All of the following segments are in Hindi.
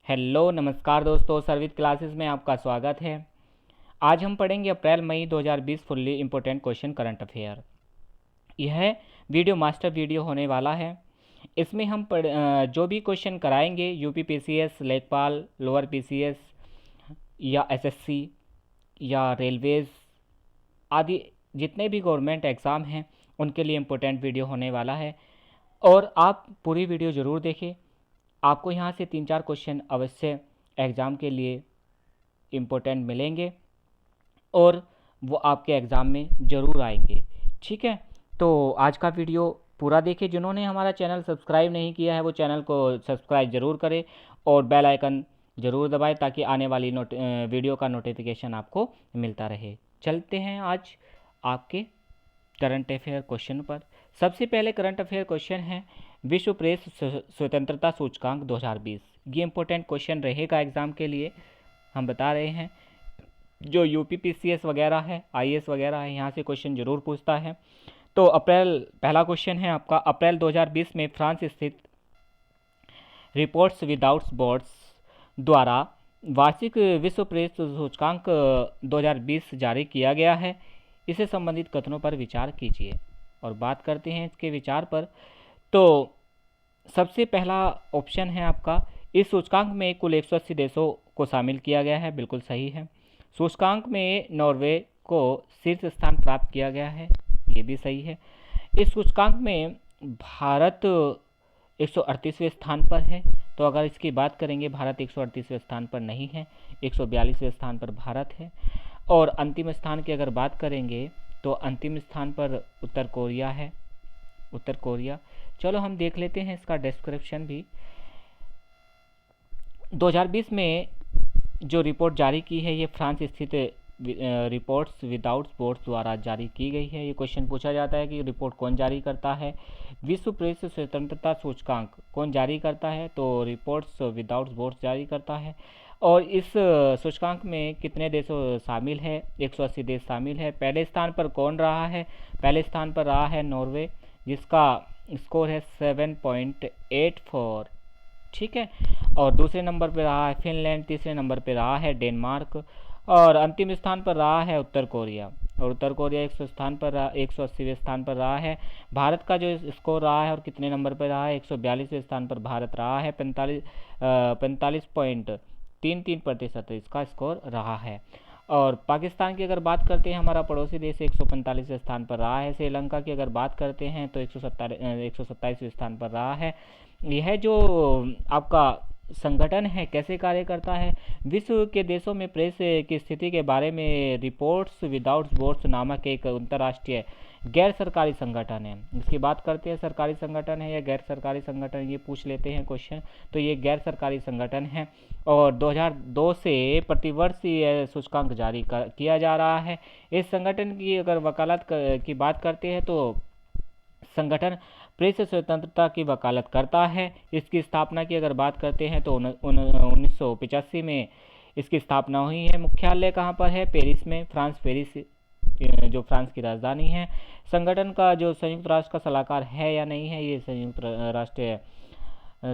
हेलो नमस्कार दोस्तों, सर्विस क्लासेस में आपका स्वागत है। आज हम पढ़ेंगे अप्रैल मई 2020 fully important question current affair. यह वीडियो मास्टर वीडियो होने वाला है। इसमें हम जो भी क्वेश्चन कराएंगे यूपी पीसीएस, लेखपाल, लोअर पीसीएस या एसएससी या रेलवेज़ आदि जितने भी गवर्नमेंट एग्ज़ाम हैं उनके लिए इम्पोर्टेंट वीडियो होने वाला है। और आप पूरी वीडियो ज़रूर देखें। आपको यहाँ से 3-4 क्वेश्चन अवश्य एग्ज़ाम के लिए इम्पोर्टेंट मिलेंगे और वो आपके एग्ज़ाम में ज़रूर आएंगे। ठीक है, तो आज का वीडियो पूरा देखें। जिन्होंने हमारा चैनल सब्सक्राइब नहीं किया है वो चैनल को सब्सक्राइब ज़रूर करें और बेल आइकन ज़रूर दबाएं ताकि आने वाली वीडियो का नोटिफिकेशन आपको मिलता रहे। चलते हैं आज आपके करंट अफेयर क्वेश्चन पर। सबसे पहले करंट अफेयर क्वेश्चन है विश्व प्रेस स्वतंत्रता सूचकांक 2020। ये इम्पोर्टेंट क्वेश्चन रहेगा एग्ज़ाम के लिए। हम बता रहे हैं जो यूपी पीसीएस वगैरह है, आईएएस वगैरह है, यहाँ से क्वेश्चन जरूर पूछता है। तो पहला क्वेश्चन है आपका, अप्रैल 2020 में फ्रांस स्थित रिपोर्ट्स विदाउट बॉर्डर्स द्वारा वार्षिक विश्व प्रेस सूचकांक 2020 जारी किया गया है। इससे संबंधित कथनों पर विचार कीजिए। और बात करते हैं इसके विचार पर। तो सबसे पहला ऑप्शन है आपका, इस सूचकांक में कुल 180 देशों को शामिल किया गया है। बिल्कुल सही है। सूचकांक में नॉर्वे को शीर्ष स्थान प्राप्त किया गया है। ये भी सही है। इस सूचकांक में भारत 138वें स्थान पर है। तो अगर इसकी बात करेंगे, भारत 138वें स्थान पर नहीं है, 142वें स्थान पर भारत है। और अंतिम स्थान की अगर बात करेंगे तो अंतिम स्थान पर उत्तर कोरिया है। उत्तर कोरिया। चलो हम देख लेते हैं इसका डिस्क्रिप्शन भी। 2020 में जो रिपोर्ट जारी की है ये फ्रांस स्थित रिपोर्ट्स विदाउट बॉर्डर्स द्वारा जारी की गई है। ये क्वेश्चन पूछा जाता है कि रिपोर्ट कौन जारी करता है। विश्व प्रेस स्वतंत्रता सूचकांक कौन जारी करता है, तो रिपोर्ट्स विदाउट बॉर्डर्स जारी करता है। और इस सूचकांक में कितने देश शामिल है? 180 देश शामिल है। पहले स्थान पर कौन रहा है? पहले स्थान पर रहा है नॉर्वे, जिसका स्कोर है 7.84। ठीक है। और दूसरे नंबर पर रहा है फिनलैंड, तीसरे नंबर पर रहा है डेनमार्क और अंतिम स्थान पर रहा है उत्तर कोरिया। और उत्तर कोरिया 180वें स्थान पर रहा है। भारत का जो स्कोर रहा है और कितने नंबर पर रहा है? 142वें स्थान पर भारत रहा है। 45.33% इसका स्कोर रहा है। और पाकिस्तान की अगर बात करते हैं, हमारा पड़ोसी देश 145वें स्थान पर रहा है। श्रीलंका की अगर बात करते हैं तो 127वें स्थान पर रहा है। यह जो आपका संगठन है कैसे कार्य करता है? विश्व के देशों में प्रेस की स्थिति के बारे में रिपोर्ट्स विदाउट बॉर्डर्स नामक एक अंतर्राष्ट्रीय गैर सरकारी संगठन है। इसकी बात करते हैं, सरकारी संगठन है या गैर सरकारी संगठन, ये पूछ लेते हैं क्वेश्चन। तो ये गैर सरकारी संगठन है और 2002 से प्रतिवर्ष ये सूचकांक जारी किया जा रहा है। इस संगठन की अगर वकालत की बात करते हैं तो संगठन प्रेस स्वतंत्रता की वकालत करता है। इसकी स्थापना की अगर बात करते हैं तो 1985 में इसकी स्थापना हुई है। मुख्यालय कहाँ पर है? पेरिस में, फ्रांस, पेरिस जो फ्रांस की राजधानी है। संगठन का जो संयुक्त राष्ट्र का सलाहकार है या नहीं है, ये संयुक्त राष्ट्र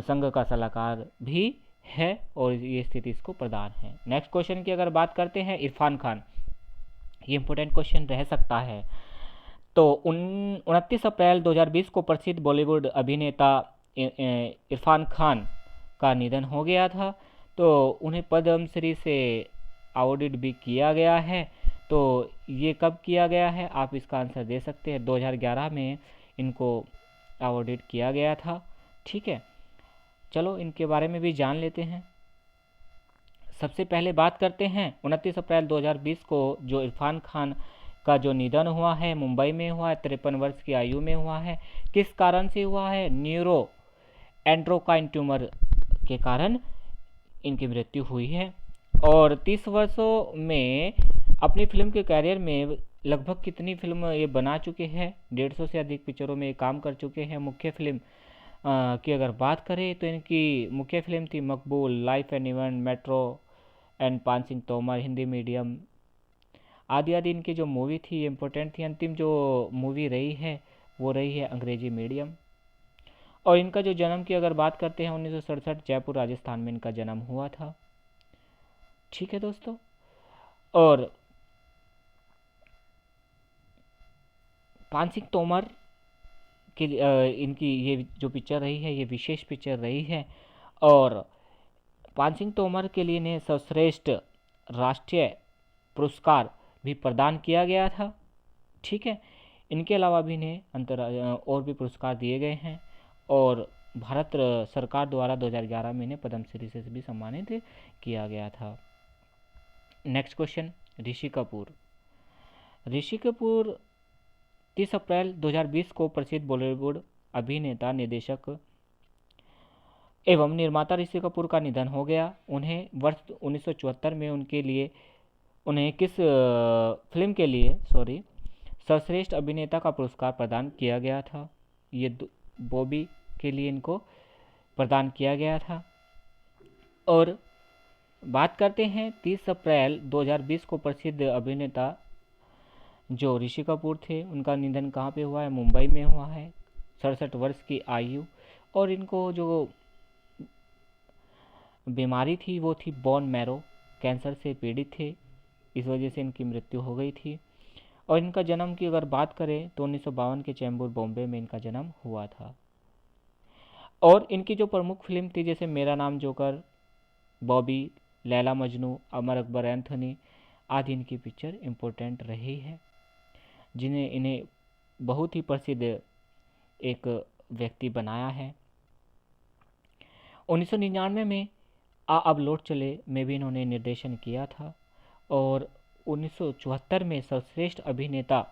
संघ का सलाहकार भी है और ये स्थिति इसको प्रदान है। नेक्स्ट क्वेश्चन की अगर बात करते हैं, इरफान खान, ये इंपॉर्टेंट क्वेश्चन रह सकता है। तो 29 अप्रैल 2020 को प्रसिद्ध बॉलीवुड अभिनेता इरफान खान का निधन हो गया था। तो उन्हें पद्मश्री से अवॉर्डेड भी किया गया है। तो ये कब किया गया है? आप इसका आंसर दे सकते हैं। 2011 में इनको अवॉर्डेड किया गया था। ठीक है, चलो इनके बारे में भी जान लेते हैं। सबसे पहले बात करते हैं 29 अप्रैल 2020 को जो इरफान खान का जो निधन हुआ है मुंबई में हुआ है, 53 वर्ष की आयु में हुआ है। किस कारण से हुआ है? न्यूरो एंड्रोक्राइन ट्यूमर के कारण इनकी मृत्यु हुई है। और 30 वर्षों में अपनी फिल्म के कैरियर में लगभग कितनी फिल्म ये बना चुके हैं? 150 से अधिक पिक्चरों में काम कर चुके हैं। मुख्य फिल्म की अगर बात करें तो इनकी मुख्य फिल्म थी मकबूल, life and event, metro and पान सिंह तोमर, हिंदी मीडियम आदि आदि इनकी जो मूवी थी इम्पोर्टेंट थी। अंतिम जो मूवी रही है वो रही है अंग्रेजी मीडियम। और इनका जो जन्म की अगर बात करते हैं 1967 जयपुर राजस्थान में इनका जन्म हुआ था। ठीक है दोस्तों, और पान सिंह तोमर के इनकी ये जो पिक्चर रही है ये विशेष पिक्चर रही है, और पान सिंह तोमर के लिए इन्हें सर्वश्रेष्ठ राष्ट्रीय पुरस्कार भी प्रदान किया गया था। ठीक है, इनके अलावा भी इन्हें और भी पुरस्कार दिए गए हैं, और भारत सरकार द्वारा 2011 में इन्हें पद्मश्री से भी सम्मानित किया गया था। Next question, Rishi Kapoor. ऋषि कपूर 30 अप्रैल 2020 को प्रसिद्ध बॉलीवुड अभिनेता, निर्देशक एवं निर्माता ऋषि कपूर का निधन हो गया। उन्हें वर्ष 1974 में उन्हें किस फिल्म के लिए सर्वश्रेष्ठ अभिनेता का पुरस्कार प्रदान किया गया था? ये बॉबी के लिए इनको प्रदान किया गया था। और बात करते हैं 30 अप्रैल 2020 को प्रसिद्ध अभिनेता जो ऋषि कपूर थे, उनका निधन कहाँ पे हुआ है? मुंबई में हुआ है, 67 वर्ष की आयु। और इनको जो बीमारी थी वो थी बोन मैरो, कैंसर से पीड़ित थे, इस वजह से इनकी मृत्यु हो गई थी। और इनका जन्म की अगर बात करें तो 1952 के चैम्बूर, बॉम्बे में इनका जन्म हुआ था। और इनकी जो प्रमुख फिल्म थी जैसे मेरा नाम जोकर, बॉबी, लैला मजनू, अमर अकबर एंथोनी आदि इनकी पिक्चर इम्पोर्टेंट रही है, जिन्हें इन्हें बहुत ही प्रसिद्ध एक व्यक्ति बनाया है। 1999 में अब लौट चले में भी इन्होंने निर्देशन किया था, और 1974 में सर्वश्रेष्ठ अभिनेता,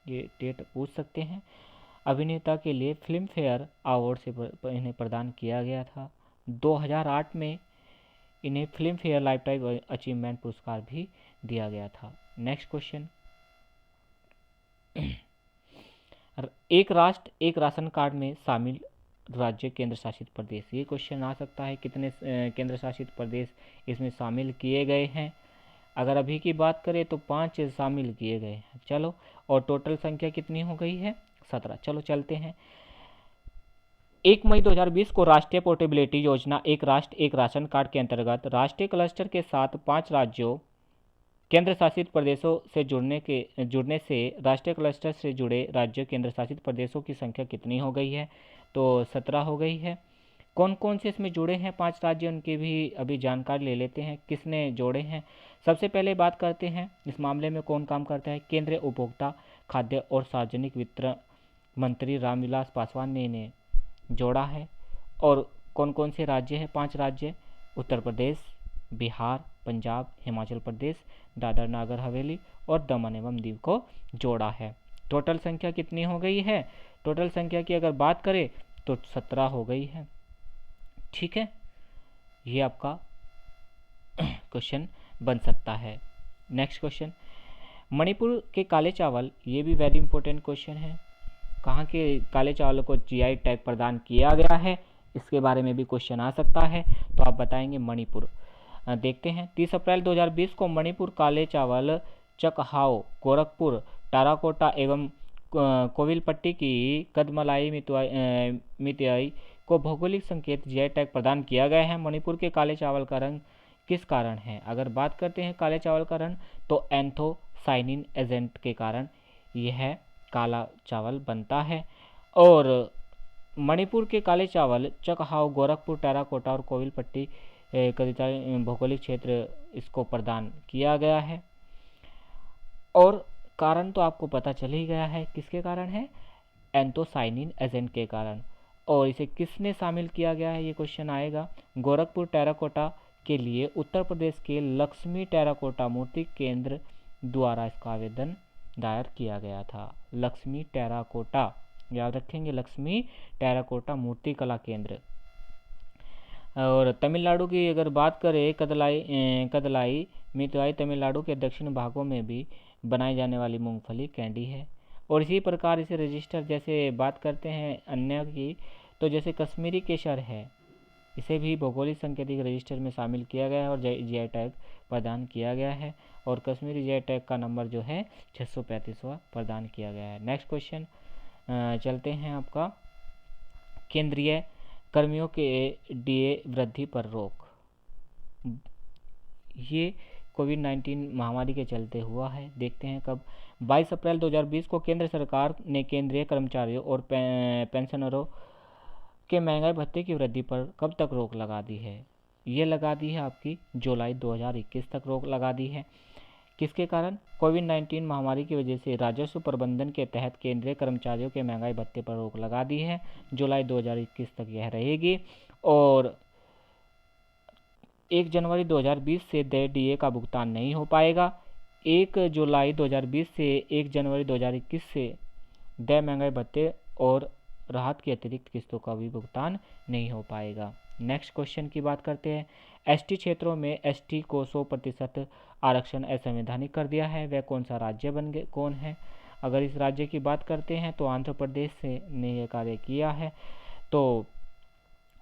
ये डेट पूछ सकते हैं, अभिनेता के लिए फिल्म फेयर अवार्ड से इन्हें प्रदान किया गया था। 2008 में इन्हें film fair life time achievement पुरस्कार भी दिया गया था। नेक्स्ट क्वेश्चन, एक राष्ट्र एक राशन कार्ड में शामिल राज्य केंद्र शासित प्रदेश, ये क्वेश्चन आ सकता है। कितने केंद्र शासित प्रदेश इसमें शामिल किए गए हैं? अगर अभी की बात करें तो 5 शामिल किए गए हैं। चलो, और टोटल संख्या कितनी हो गई है? 17। चलो चलते हैं। 1 मई 2020 को राष्ट्रीय पोर्टेबिलिटी योजना एक राष्ट्र एक राशन कार्ड के अंतर्गत राष्ट्रीय क्लस्टर के साथ 5 राज्यों केंद्र शासित प्रदेशों से जुड़ने से राष्ट्रीय क्लस्टर से जुड़े राज्यों केंद्र शासित प्रदेशों की संख्या कितनी हो गई है? तो 17 हो गई है। कौन कौन से इसमें जुड़े हैं 5 राज्य, उनकी भी अभी जानकारी ले लेते हैं, किसने जोड़े हैं। सबसे पहले बात करते हैं इस मामले में कौन काम करता है। केंद्रीय उपभोक्ता, खाद्य और सार्वजनिक वितरण मंत्री रामविलास पासवान ने इन्हें जोड़ा है। और कौन कौन से राज्य हैं? 5 राज्य, उत्तर प्रदेश, बिहार, पंजाब, हिमाचल प्रदेश, दादर नागर हवेली और दमन एवं दीव को जोड़ा है। टोटल संख्या कितनी हो गई है? टोटल संख्या की अगर बात करें तो 17 हो गई है। ठीक है, ये आपका क्वेश्चन बन सकता है। नेक्स्ट क्वेश्चन, मणिपुर के काले चावल, ये भी वेरी इंपॉर्टेंट क्वेश्चन है। कहाँ के काले चावल को जीआई टैग प्रदान किया गया है, इसके बारे में भी क्वेश्चन आ सकता है, तो आप बताएंगे मणिपुर। देखते हैं, 30 अप्रैल 2020 को मणिपुर काले चावल चकहाओ, गोरखपुर, टाराकोटा एवं कोविलपट्टी की कदमलाई मितई को भौगोलिक संकेत जीआई टैग प्रदान किया गया है। मणिपुर के काले चावल का रंग किस कारण है? अगर बात करते हैं काले चावल का रंग तो एंथोसाइनिन एजेंट के कारण यह काला चावल बनता है। और मणिपुर के काले चावल चकहाओ, गोरखपुर, टेराकोटा और कोविलपट्टी भौगोलिक क्षेत्र इसको प्रदान किया गया है। और कारण तो आपको पता चल ही गया है, किसके कारण है? एंथोसाइनिन एजेंट के कारण। और इसे किसने शामिल किया गया है, ये क्वेश्चन आएगा। गोरखपुर टेराकोटा के लिए उत्तर प्रदेश के लक्ष्मी टेराकोटा मूर्ति केंद्र द्वारा इसका आवेदन दायर किया गया था। लक्ष्मी टेराकोटा, याद रखेंगे, लक्ष्मी टेराकोटा मूर्ति कला केंद्र। और तमिलनाडु की अगर बात करें, कदलाई मितुआई तमिलनाडु के दक्षिण भागों में भी बनाई जाने वाली मूंगफली कैंडी है। और इसी प्रकार इसे रजिस्टर, जैसे बात करते हैं अन्य की, तो जैसे कश्मीरी केसर है, इसे भी भौगोलिक सांकेतिक रजिस्टर में शामिल किया गया है और जीआई टैग प्रदान किया गया है। और कश्मीरी जीआई टैग का नंबर जो है 635वां प्रदान किया गया है। नेक्स्ट क्वेश्चन चलते हैं आपका, केंद्रीय कर्मियों के डीए वृद्धि पर रोक। ये कोविड-19 महामारी के चलते हुआ है। देखते हैं कब। 22 अप्रैल 2020 को केंद्र सरकार ने केंद्रीय कर्मचारियों और पेंशनरों के महंगाई भत्ते की वृद्धि पर कब तक रोक लगा दी है? ये लगा दी है आपकी जुलाई 2021 तक रोक लगा दी है। किसके कारण? कोविड-19 महामारी की वजह से राजस्व प्रबंधन के तहत केंद्रीय कर्मचारियों के महंगाई भत्ते पर रोक लगा दी है। जुलाई 2021 तक यह रहेगी और 1 जनवरी 2020 से देय डीए का भुगतान नहीं हो पाएगा। 1 जुलाई 2020 से 1 जनवरी 2021 से देय महंगाई भत्ते और राहत की अतिरिक्त किस्तों का भी भुगतान नहीं हो पाएगा। नेक्स्ट क्वेश्चन की बात करते हैं। एसटी क्षेत्रों में एसटी को 100% आरक्षण असंवैधानिक कर दिया है। वह कौन सा राज्य कौन है? अगर इस राज्य की बात करते हैं तो आंध्र प्रदेश ने यह कार्य किया है। तो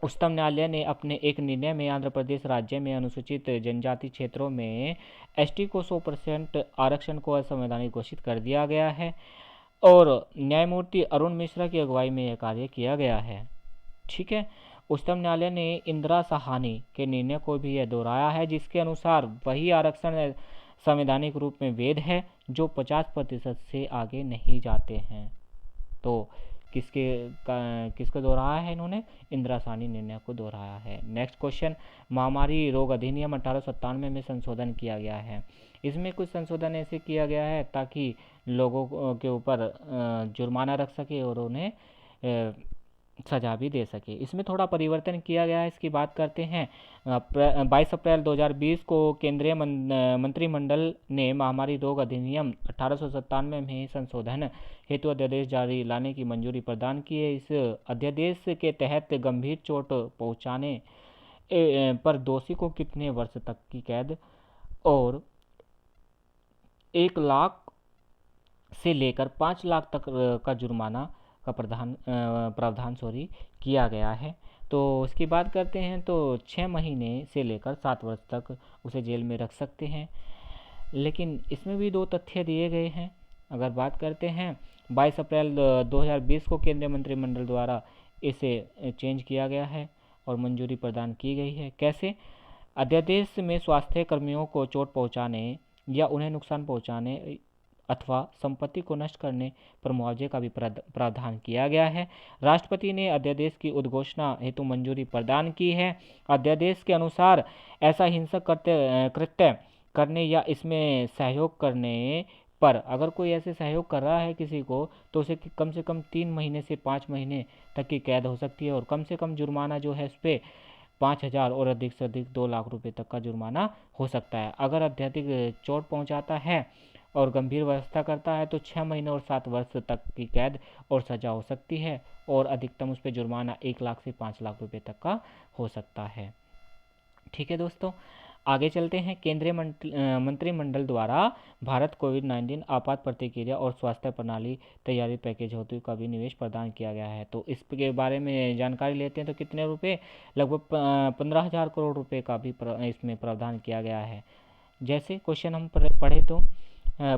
उच्चतम न्यायालय ने अपने एक निर्णय में आंध्र प्रदेश राज्य में अनुसूचित जनजाति क्षेत्रों में एसटी को 100% आरक्षण को असंवैधानिक घोषित कर दिया गया है और न्यायमूर्ति अरुण मिश्रा की अगुवाई में यह कार्य किया गया है। ठीक है। उच्चतम न्यायालय ने इंदिरा साहनी के निर्णय को भी यह दोहराया है, जिसके अनुसार वही आरक्षण संवैधानिक रूप में वैध है जो 50% से आगे नहीं जाते हैं। तो किसको दोहराया है इन्होंने? इंदिरा साहनी निर्णय को दोहराया है। Next question. महामारी रोग अधिनियम 1897 में संशोधन किया गया है। इसमें कुछ संशोधन ऐसे किया गया है ताकि लोगों के ऊपर जुर्माना रख सके और उन्हें सजा भी दे सके। इसमें थोड़ा परिवर्तन किया गया है, इसकी बात करते हैं। 22 अप्रैल 2020 को केंद्रीय मंत्रिमंडल ने महामारी रोग अधिनियम 1897 में संशोधन हेतु अध्यादेश जारी लाने की मंजूरी प्रदान की है। इस अध्यादेश के तहत गंभीर चोट पहुंचाने पर दोषी को कितने वर्ष तक की कैद और 1 लाख से लेकर 5 लाख तक का जुर्माना का प्रावधान किया गया है। तो इसकी बात करते हैं तो 6 महीने से लेकर 7 वर्ष तक उसे जेल में रख सकते हैं। लेकिन इसमें भी 2 तथ्य दिए गए हैं। अगर बात करते हैं 22 अप्रैल 2020 को केंद्रीय मंत्रिमंडल द्वारा इसे चेंज किया गया है और मंजूरी प्रदान की गई है। कैसे? अध्यादेश में स्वास्थ्य कर्मियों को चोट पहुंचाने या उन्हें नुकसान पहुंचाने अथवा संपत्ति को नष्ट करने पर मुआवजे का भी प्रावधान किया गया है। राष्ट्रपति ने अध्यादेश की उद्घोषणा हेतु मंजूरी प्रदान की है। अध्यादेश के अनुसार ऐसा हिंसक कृत्य करने या इसमें सहयोग करने पर अगर कोई ऐसे सहयोग कर रहा है किसी को तो उसे कम से कम 3 महीने से 5 महीने तक की कैद हो सकती है और कम से कम जुर्माना जो है उस पर 5,000 और अधिक से अधिक 2 लाख रुपए तक का जुर्माना हो सकता है। अगर अत्यधिक चोट पहुंचाता है और गंभीर व्यवस्था करता है तो 6 महीने और 7 वर्ष तक की कैद और सजा हो सकती है और अधिकतम उस पर जुर्माना 1 लाख से 5 लाख रुपए तक का हो सकता है। ठीक है दोस्तों, आगे चलते हैं। केंद्रीय मंत्रिमंडल द्वारा भारत कोविड-19 आपात प्रतिक्रिया और स्वास्थ्य प्रणाली तैयारी पैकेज हेतु का भी निवेश प्रदान किया गया है। तो इसके बारे में जानकारी लेते हैं तो कितने रुपए? लगभग 15,000 करोड़ रुपए का भी इसमें प्रावधान किया गया है। जैसे क्वेश्चन हम पढ़े तो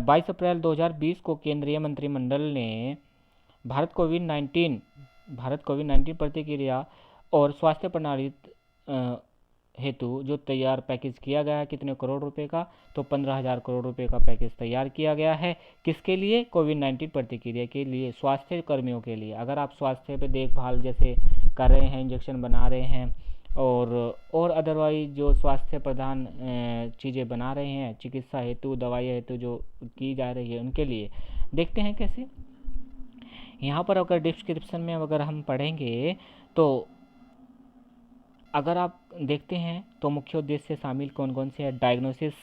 22 अप्रैल 2020 को केंद्रीय मंत्रिमंडल ने भारत कोविड-19 प्रतिक्रिया और स्वास्थ्य प्रणाली हेतु जो तैयार पैकेज किया गया है कितने करोड़ रुपए का? तो 15,000 करोड़ रुपए का पैकेज तैयार किया गया है। किसके लिए? कोविड-19 प्रतिक्रिया के लिए, स्वास्थ्य कर्मियों के लिए। अगर आप स्वास्थ्य पे देखभाल जैसे कर रहे हैं, इंजेक्शन बना रहे हैं और अदरवाइज जो स्वास्थ्य प्रधान चीज़ें बना रहे हैं, चिकित्सा हेतु दवाई हेतु जो की जा रही है उनके लिए। देखते हैं कैसे। यहाँ पर अगर डिस्क्रिप्शन में अगर हम पढ़ेंगे तो अगर आप देखते हैं तो मुख्य उद्देश्य शामिल कौन कौन से है? डायग्नोसिस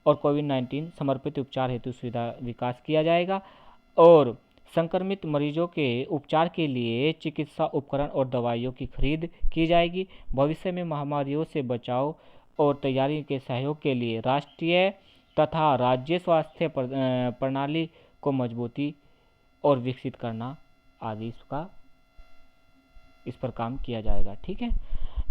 और कोविड-19 समर्पित उपचार हेतु सुविधा विकास किया जाएगा और संक्रमित मरीजों के उपचार के लिए चिकित्सा उपकरण और दवाइयों की खरीद की जाएगी। भविष्य में महामारियों से बचाव और तैयारी के सहयोग के लिए राष्ट्रीय तथा राज्य स्वास्थ्य प्रणाली को मजबूती और विकसित करना आदि इस पर काम किया जाएगा। ठीक है।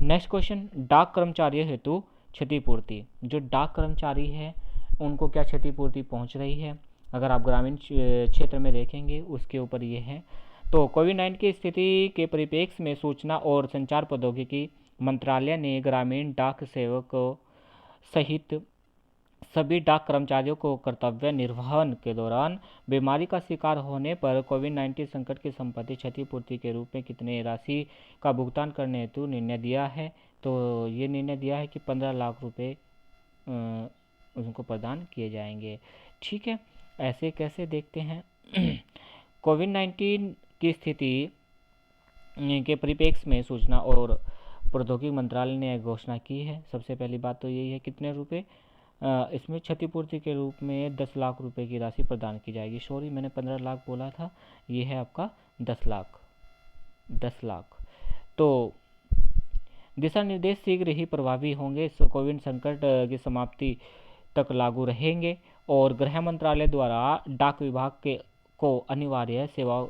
Next question. डाक कर्मचारियों हेतु क्षतिपूर्ति। जो डाक कर्मचारी है उनको क्या क्षतिपूर्ति पहुंच रही है? अगर आप ग्रामीण क्षेत्र में देखेंगे उसके ऊपर ये है। तो कोविड-19 की स्थिति के परिप्रेक्ष्य में सूचना और संचार प्रौद्योगिकी मंत्रालय ने ग्रामीण डाक सेवकों सहित सभी डाक कर्मचारियों को कर्तव्य निर्वहन के दौरान बीमारी का शिकार होने पर कोविड-19 संकट की संपत्ति क्षतिपूर्ति के रूप में कितने राशि का भुगतान करने हेतु निर्णय दिया है। तो ये निर्णय दिया है कि 15 लाख रुपए उनको प्रदान किए जाएंगे। ठीक है, ऐसे कैसे देखते हैं। कोविड-19 की स्थिति के परिप्रेक्ष्य में सूचना और प्रौद्योगिकी मंत्रालय ने घोषणा की है। सबसे पहली बात तो यही है कितने रुपए इसमें क्षतिपूर्ति के रूप में 10 लाख रुपए की राशि प्रदान की जाएगी। सॉरी, मैंने 15 लाख बोला था, ये है आपका 10 लाख। तो दिशा निर्देश शीघ्र ही प्रभावी होंगे, कोविड संकट की समाप्ति तक लागू रहेंगे और गृह मंत्रालय द्वारा डाक विभाग को अनिवार्य सेवा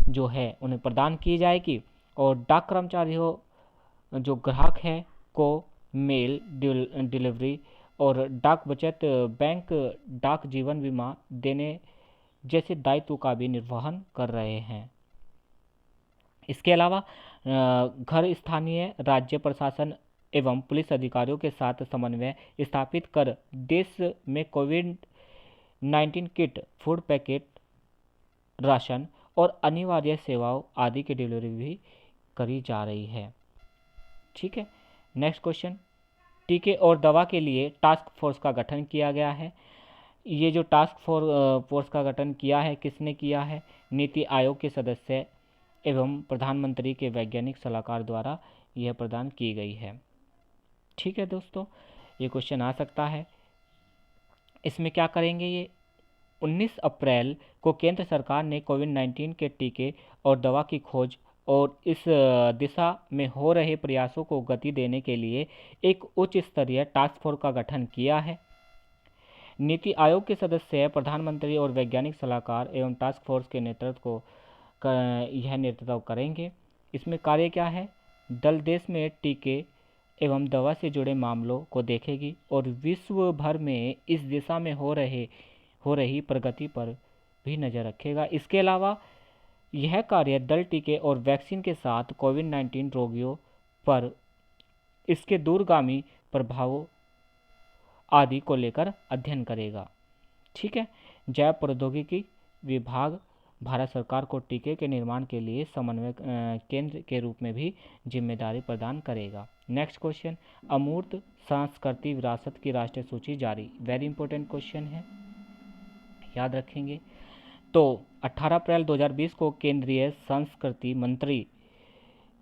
जो है उन्हें प्रदान की जाएगी और डाक कर्मचारियों जो ग्राहक है को मेल डिलीवरी और डाक बचत बैंक डाक जीवन बीमा देने जैसे दायित्व का भी निर्वहन कर रहे हैं। इसके अलावा घर स्थानीय राज्य प्रशासन एवं पुलिस अधिकारियों के साथ समन्वय स्थापित कर देश में कोविड-19 किट, फूड पैकेट, राशन और अनिवार्य सेवाओं आदि की डिलीवरी भी करी जा रही है। ठीक है, नेक्स्ट क्वेश्चन, टीके और दवा के लिए टास्क फोर्स का गठन किया गया है। ये जो टास्क फोर्स का गठन किया है किसने किया है? नीति आयोग के सदस्य एवं प्रधानमंत्री के वैज्ञानिक सलाहकार द्वारा यह प्रदान की गई है। ठीक है दोस्तों, ये क्वेश्चन आ सकता है। इसमें क्या करेंगे, ये 19 अप्रैल को केंद्र सरकार ने कोविड-19 के टीके और दवा की खोज और इस दिशा में हो रहे प्रयासों को गति देने के लिए एक उच्च स्तरीय टास्क फोर्स का गठन किया है। नीति आयोग के सदस्य, प्रधानमंत्री और वैज्ञानिक सलाहकार एवं टास्क फोर्स के नेतृत्व यह नेतृत्व करेंगे। इसमें कार्य क्या है? दल देश में टीके एवं दवा से जुड़े मामलों को देखेगी और विश्व भर में इस दिशा में हो रही प्रगति पर भी नज़र रखेगा। इसके अलावा यह कार्य दल टीके और वैक्सीन के साथ कोविड-19 रोगियों पर इसके दूरगामी प्रभावों आदि को लेकर अध्ययन करेगा। ठीक है, जैव प्रौद्योगिकी विभाग भारत सरकार को टीके के निर्माण के लिए समन्वय केंद्र के रूप में भी जिम्मेदारी प्रदान करेगा। नेक्स्ट क्वेश्चन, अमूर्त सांस्कृतिक विरासत की राष्ट्रीय सूची जारी। वेरी इंपॉर्टेंट क्वेश्चन है, याद रखेंगे। तो 18 अप्रैल 2020 को केंद्रीय संस्कृति मंत्री,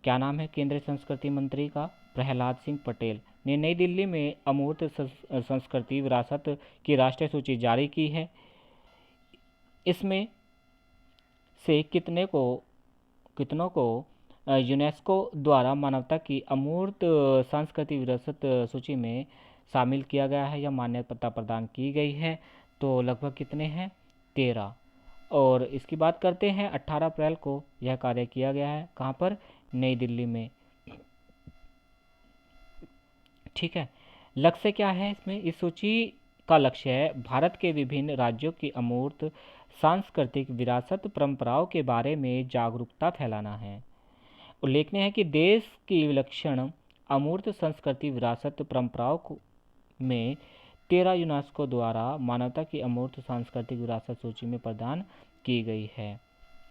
क्या नाम है केंद्रीय संस्कृति मंत्री का? प्रहलाद सिंह पटेल ने नई दिल्ली में अमूर्त संस्कृति विरासत की राष्ट्रीय सूची जारी की है। इसमें से कितनों को यूनेस्को द्वारा मानवता की अमूर्त सांस्कृतिक विरासत सूची में शामिल किया गया है या मान्यता प्रदान की गई है। तो लगभग कितने हैं? 13। और इसकी बात करते हैं 18 अप्रैल को यह कार्य किया गया है। कहाँ पर? नई दिल्ली में। ठीक है, लक्ष्य क्या है इसमें? इस सूची का लक्ष्य है भारत के विभिन्न राज्यों की अमूर्त सांस्कृतिक विरासत परंपराओं के बारे में जागरूकता फैलाना है। उल्लेखनीय है कि देश की विलक्षण अमूर्त सांस्कृतिक विरासत परंपराओं में 13 यूनेस्को द्वारा मानवता की अमूर्त सांस्कृतिक विरासत सूची में प्रदान की गई है।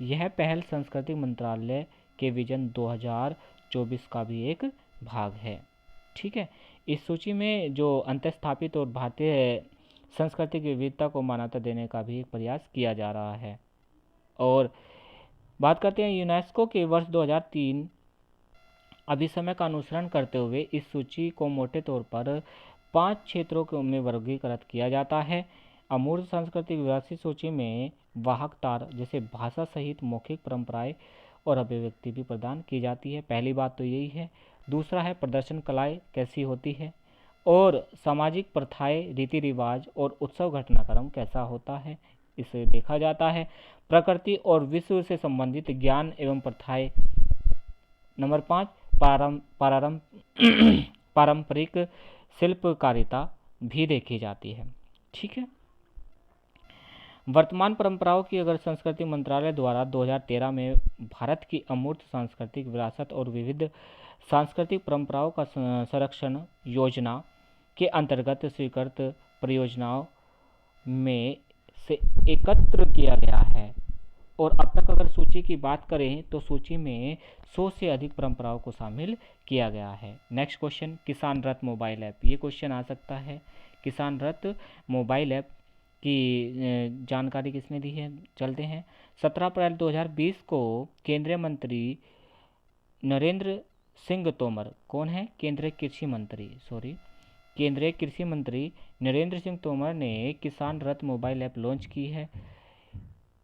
यह पहल संस्कृति मंत्रालय के विजन 2024 का भी एक भाग है। ठीक है, इस सूची में जो अंतःस्थापित और भारतीय सांस्कृतिक विविधता को मान्यता देने का भी एक प्रयास किया जा रहा है। और बात करते हैं यूनेस्को के वर्ष 2003 अभिसमय का अनुसरण करते हुए इस सूची को मोटे तौर पर 5 क्षेत्रों में वर्गीकृत किया जाता है। अमूर्त सांस्कृतिक विरासत सूची में वाहक तार जैसे भाषा सहित मौखिक परंपराएं और अभिव्यक्ति भी प्रदान की जाती है। पहली बात तो यही है। दूसरा है प्रदर्शन कलाएं कैसी होती है और सामाजिक प्रथाएं, रीति रिवाज और उत्सव घटनाक्रम कैसा होता है, इसे देखा जाता है। प्रकृति और विश्व से संबंधित ज्ञान एवं प्रथाएं। नंबर 5 पारंपरिक शिल्पकारिता भी देखी जाती है। ठीक है, वर्तमान परंपराओं की अगर संस्कृति मंत्रालय द्वारा 2013 में भारत की अमूर्त सांस्कृतिक विरासत और विविध सांस्कृतिक परंपराओं का संरक्षण योजना के अंतर्गत स्वीकृत परियोजनाओं में से एकत्र किया गया है। और अब तक अगर सूची की बात करें तो सूची में 100 से अधिक परंपराओं को शामिल किया गया है। नेक्स्ट क्वेश्चन, किसान रथ मोबाइल ऐप, ये क्वेश्चन आ सकता है। किसान रथ मोबाइल ऐप की जानकारी किसने दी है, चलते हैं। 17 अप्रैल 2020 को केंद्रीय मंत्री नरेंद्र सिंह तोमर, कौन है, केंद्रीय कृषि मंत्री नरेंद्र सिंह तोमर ने किसान रथ मोबाइल ऐप लॉन्च की है।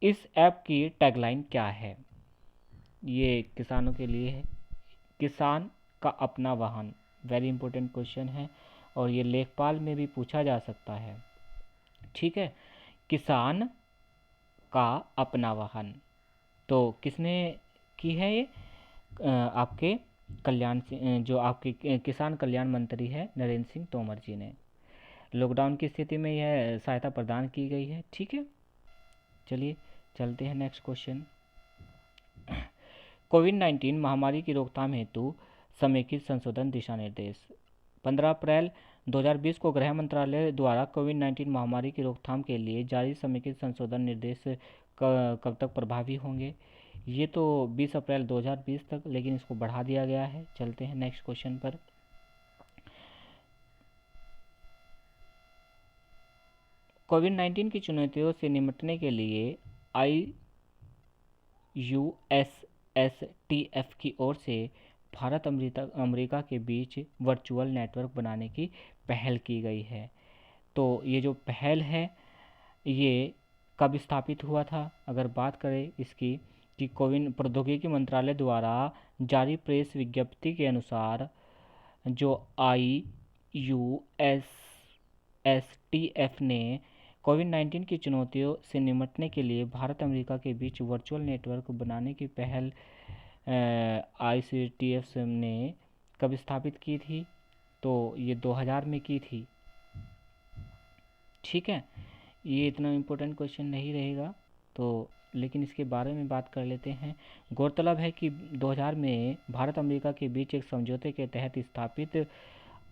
इस ऐप की टैगलाइन क्या है, ये किसानों के लिए है, किसान का अपना वाहन, वेरी इंपॉर्टेंट क्वेश्चन है और ये लेखपाल में भी पूछा जा सकता है। ठीक है, किसान का अपना वाहन, तो किसने की है ये, आपके कल्याण जो आपके किसान कल्याण मंत्री है नरेंद्र सिंह तोमर जी ने। लॉकडाउन की स्थिति में यह सहायता प्रदान की गई है। ठीक है, चलिए चलते हैं नेक्स्ट क्वेश्चन। कोविड-19 महामारी की रोकथाम हेतु समेकित संशोधन दिशा निर्देश। 15 अप्रैल 2020 को गृह मंत्रालय द्वारा कोविड-19 महामारी की रोकथाम के लिए जारी समेकित संशोधन निर्देश कब तक प्रभावी होंगे, ये तो 20 अप्रैल 2020 तक, लेकिन इसको बढ़ा दिया गया है। चलते हैं नेक्स्ट क्वेश्चन पर। कोविड-19 की चुनौतियों से निपटने के लिए IUSSTF की ओर से भारत अमेरिका के बीच वर्चुअल नेटवर्क बनाने की पहल की गई है। तो ये जो पहल है ये कब स्थापित हुआ था, अगर बात करें इसकी कि कोविड प्रौद्योगिकी मंत्रालय द्वारा जारी प्रेस विज्ञप्ति के अनुसार जो IUSSTF ने कोविड-19 की चुनौतियों से निपटने के लिए भारत अमेरिका के बीच वर्चुअल नेटवर्क बनाने की पहल ICTF ने कब स्थापित की थी, तो ये 2000 में की थी। ठीक है, ये इतना इम्पोर्टेंट क्वेश्चन नहीं रहेगा तो, लेकिन इसके बारे में बात कर लेते हैं। गौरतलब है कि 2000 में भारत अमेरिका के बीच एक समझौते के तहत स्थापित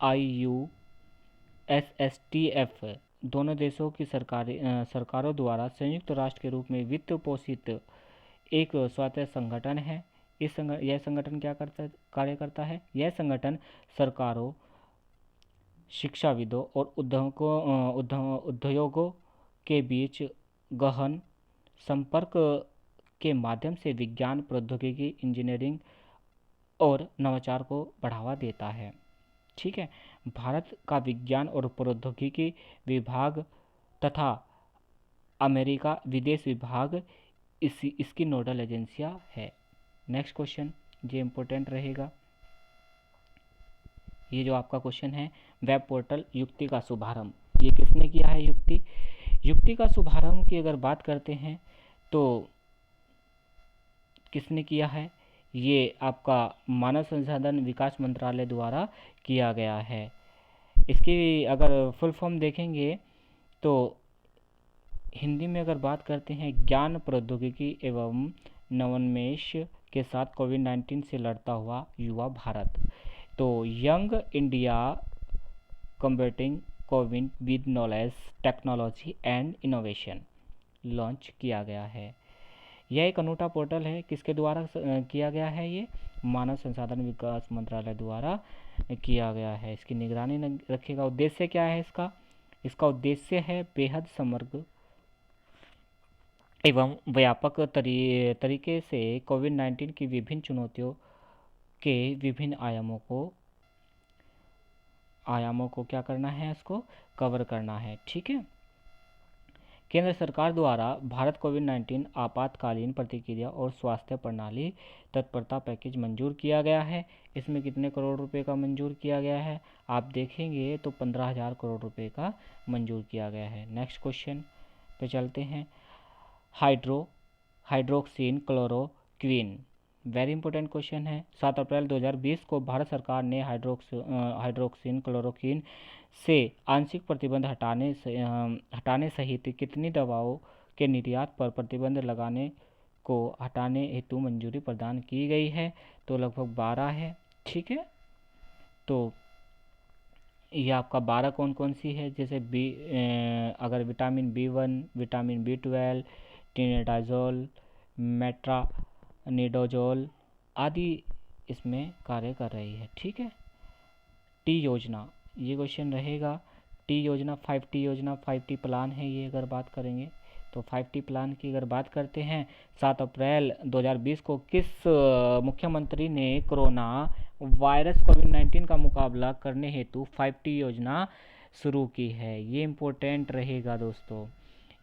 IUSSTF दोनों देशों की सरकारों द्वारा संयुक्त राष्ट्र के रूप में वित्त पोषित एक स्वायत्त संगठन है। यह संगठन क्या कार्य करता है, यह संगठन सरकारों, शिक्षाविदों और उद्योगों के बीच गहन संपर्क के माध्यम से विज्ञान, प्रौद्योगिकी, इंजीनियरिंग और नवाचार को बढ़ावा देता है। ठीक है, भारत का विज्ञान और प्रौद्योगिकी विभाग तथा अमेरिका विदेश विभाग इसकी नोडल एजेंसियां है। नेक्स्ट क्वेश्चन, ये इम्पोर्टेंट रहेगा। ये जो आपका क्वेश्चन है, वेब पोर्टल युक्ति का शुभारंभ, ये किसने किया है, युक्ति का शुभारंभ की अगर बात करते हैं तो किसने किया है, ये आपका मानव संसाधन विकास मंत्रालय द्वारा किया गया है। इसकी अगर फुल फॉर्म देखेंगे तो हिंदी में अगर बात करते हैं, ज्ञान प्रौद्योगिकी एवं नवोन्मेष के साथ कोविड-19 से लड़ता हुआ युवा भारत, तो young India कम्बेटिंग Covid with knowledge, technology and innovation launch किया गया है। यह एक अनूठा पोर्टल है, किसके द्वारा किया गया है, ये मानव संसाधन विकास मंत्रालय द्वारा किया गया है। इसकी निगरानी रखेगा। उद्देश्य क्या है इसका उद्देश्य है बेहद समग्र एवं व्यापक तरीके से कोविड-19 की विभिन्न चुनौतियों के विभिन्न आयामों को क्या करना है, इसको कवर करना है। ठीक है, केंद्र सरकार द्वारा भारत कोविड-19 आपातकालीन प्रतिक्रिया और स्वास्थ्य प्रणाली तत्परता पैकेज मंजूर किया गया है। इसमें कितने करोड़ रुपए का मंजूर किया गया है, आप देखेंगे तो 15,000 करोड़ रुपए का मंजूर किया गया है। नेक्स्ट क्वेश्चन पे चलते हैं। हाइड्रोक्सिन क्लोरोक्विन, वेरी इंपॉर्टेंट क्वेश्चन है। 7 अप्रैल 2020 को भारत सरकार ने हाइड्रोक्सिन क्लोरोक्विन से आंशिक प्रतिबंध हटाने सहित कितनी दवाओं के निर्यात पर प्रतिबंध लगाने को हटाने हेतु मंजूरी प्रदान की गई है। तो लगभग 12 है। ठीक है, तो ये आपका 12 कौन कौन सी है, जैसे अगर विटामिन B1, विटामिन B12, टिनेडाजोल, मेट्रानिडोजोल आदि इसमें कार्य कर रही है। ठीक है, टी योजना, ये क्वेश्चन रहेगा। टी योजना 5T योजना, 5T प्लान है ये। अगर बात करेंगे तो 5T प्लान की अगर बात करते हैं, 7 अप्रैल 2020 को किस मुख्यमंत्री ने कोरोना वायरस कोविड-19 का मुकाबला करने हेतु 5T योजना शुरू की है? ये इम्पोर्टेंट रहेगा दोस्तों।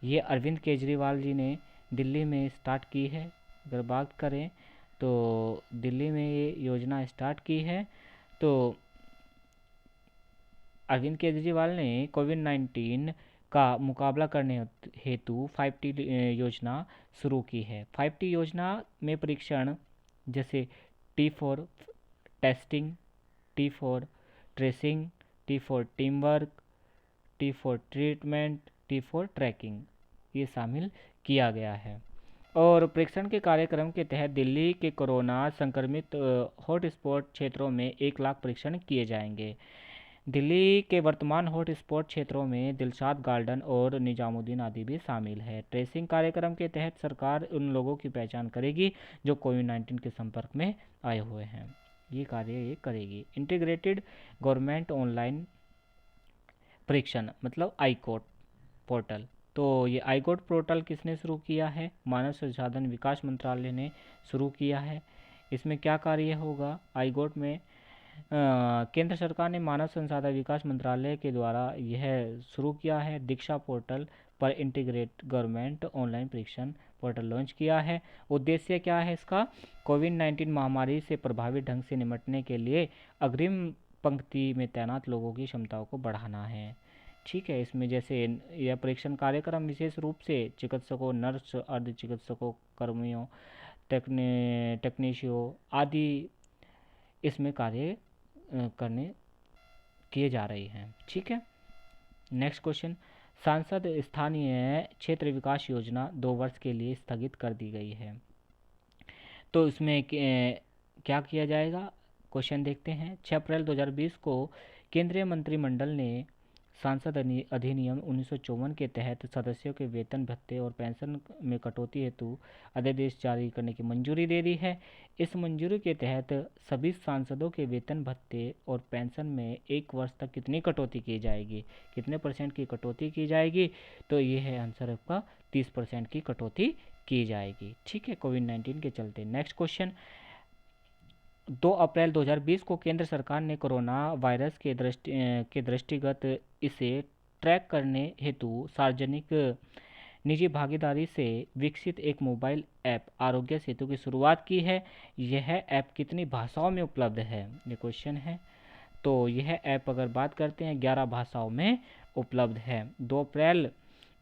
ये अरविंद केजरीवाल जी ने दिल्ली में स्टार्ट की है। अगर बात करें तो दिल्ली में ये योजना स्टार्ट की है। तो अरविंद केजरीवाल ने कोविड-19 का मुकाबला करने हेतु 5T योजना शुरू की है। 5T योजना में परीक्षण जैसे T for testing, T for tracing, T for team work, T for treatment, T for tracking ये शामिल किया गया है। और परीक्षण के कार्यक्रम के तहत दिल्ली के कोरोना संक्रमित हॉटस्पॉट क्षेत्रों में 1 लाख परीक्षण किए जाएंगे। दिल्ली के वर्तमान हॉटस्पॉट क्षेत्रों में दिलशाद गार्डन और निजामुद्दीन आदि भी शामिल है। ट्रेसिंग कार्यक्रम के तहत सरकार उन लोगों की पहचान करेगी जो कोविड-19 के संपर्क में आए हुए हैं। ये कार्य ये करेगी। इंटीग्रेटेड गवर्नमेंट ऑनलाइन परीक्षण मतलब आईकोट पोर्टल। तो ये आईकोट पोर्टल किसने शुरू किया है? मानव संसाधन विकास मंत्रालय ने शुरू किया है। इसमें क्या कार्य होगा? आईकोट में केंद्र सरकार ने मानव संसाधन विकास मंत्रालय के द्वारा यह शुरू किया है। दीक्षा पोर्टल पर इंटीग्रेट गवर्नमेंट ऑनलाइन परीक्षण पोर्टल लॉन्च किया है। उद्देश्य क्या है इसका? कोविड-19 महामारी से प्रभावी ढंग से निपटने के लिए अग्रिम पंक्ति में तैनात लोगों की क्षमताओं को बढ़ाना है। ठीक है, इसमें जैसे यह परीक्षण कार्यक्रम विशेष रूप से चिकित्सकों, नर्स, अर्ध चिकित्सकों, कर्मियों, टेक्नीशियनों आदि इसमें कार्य करने किए जा रही हैं। ठीक है, नेक्स्ट क्वेश्चन। सांसद स्थानीय क्षेत्र विकास योजना 2 वर्ष के लिए स्थगित कर दी गई है। तो इसमें क्या किया जाएगा? क्वेश्चन देखते हैं। 6 अप्रैल 2020 को केंद्रीय मंत्रिमंडल ने सांसद अधिनियम 1954 के तहत सदस्यों के वेतन, भत्ते और पेंशन में कटौती हेतु अध्यादेश जारी करने की मंजूरी दे दी है। इस मंजूरी के तहत सभी सांसदों के वेतन, भत्ते और पेंशन में 1 वर्ष तक कितनी कटौती की जाएगी? कितने % की कटौती की जाएगी? तो ये है आंसर आपका 30% की कटौती की जाएगी। ठीक है, कोविड-19 के चलते। Next question. 2 अप्रैल 2020 को केंद्र सरकार ने कोरोना वायरस के दृष्टिगत इसे ट्रैक करने हेतु सार्वजनिक निजी भागीदारी से विकसित एक मोबाइल ऐप आरोग्य सेतु की शुरुआत की है। यह ऐप कितनी भाषाओं में उपलब्ध है? ये क्वेश्चन है। तो यह ऐप अगर बात करते हैं 11 भाषाओं में उपलब्ध है। 2 अप्रैल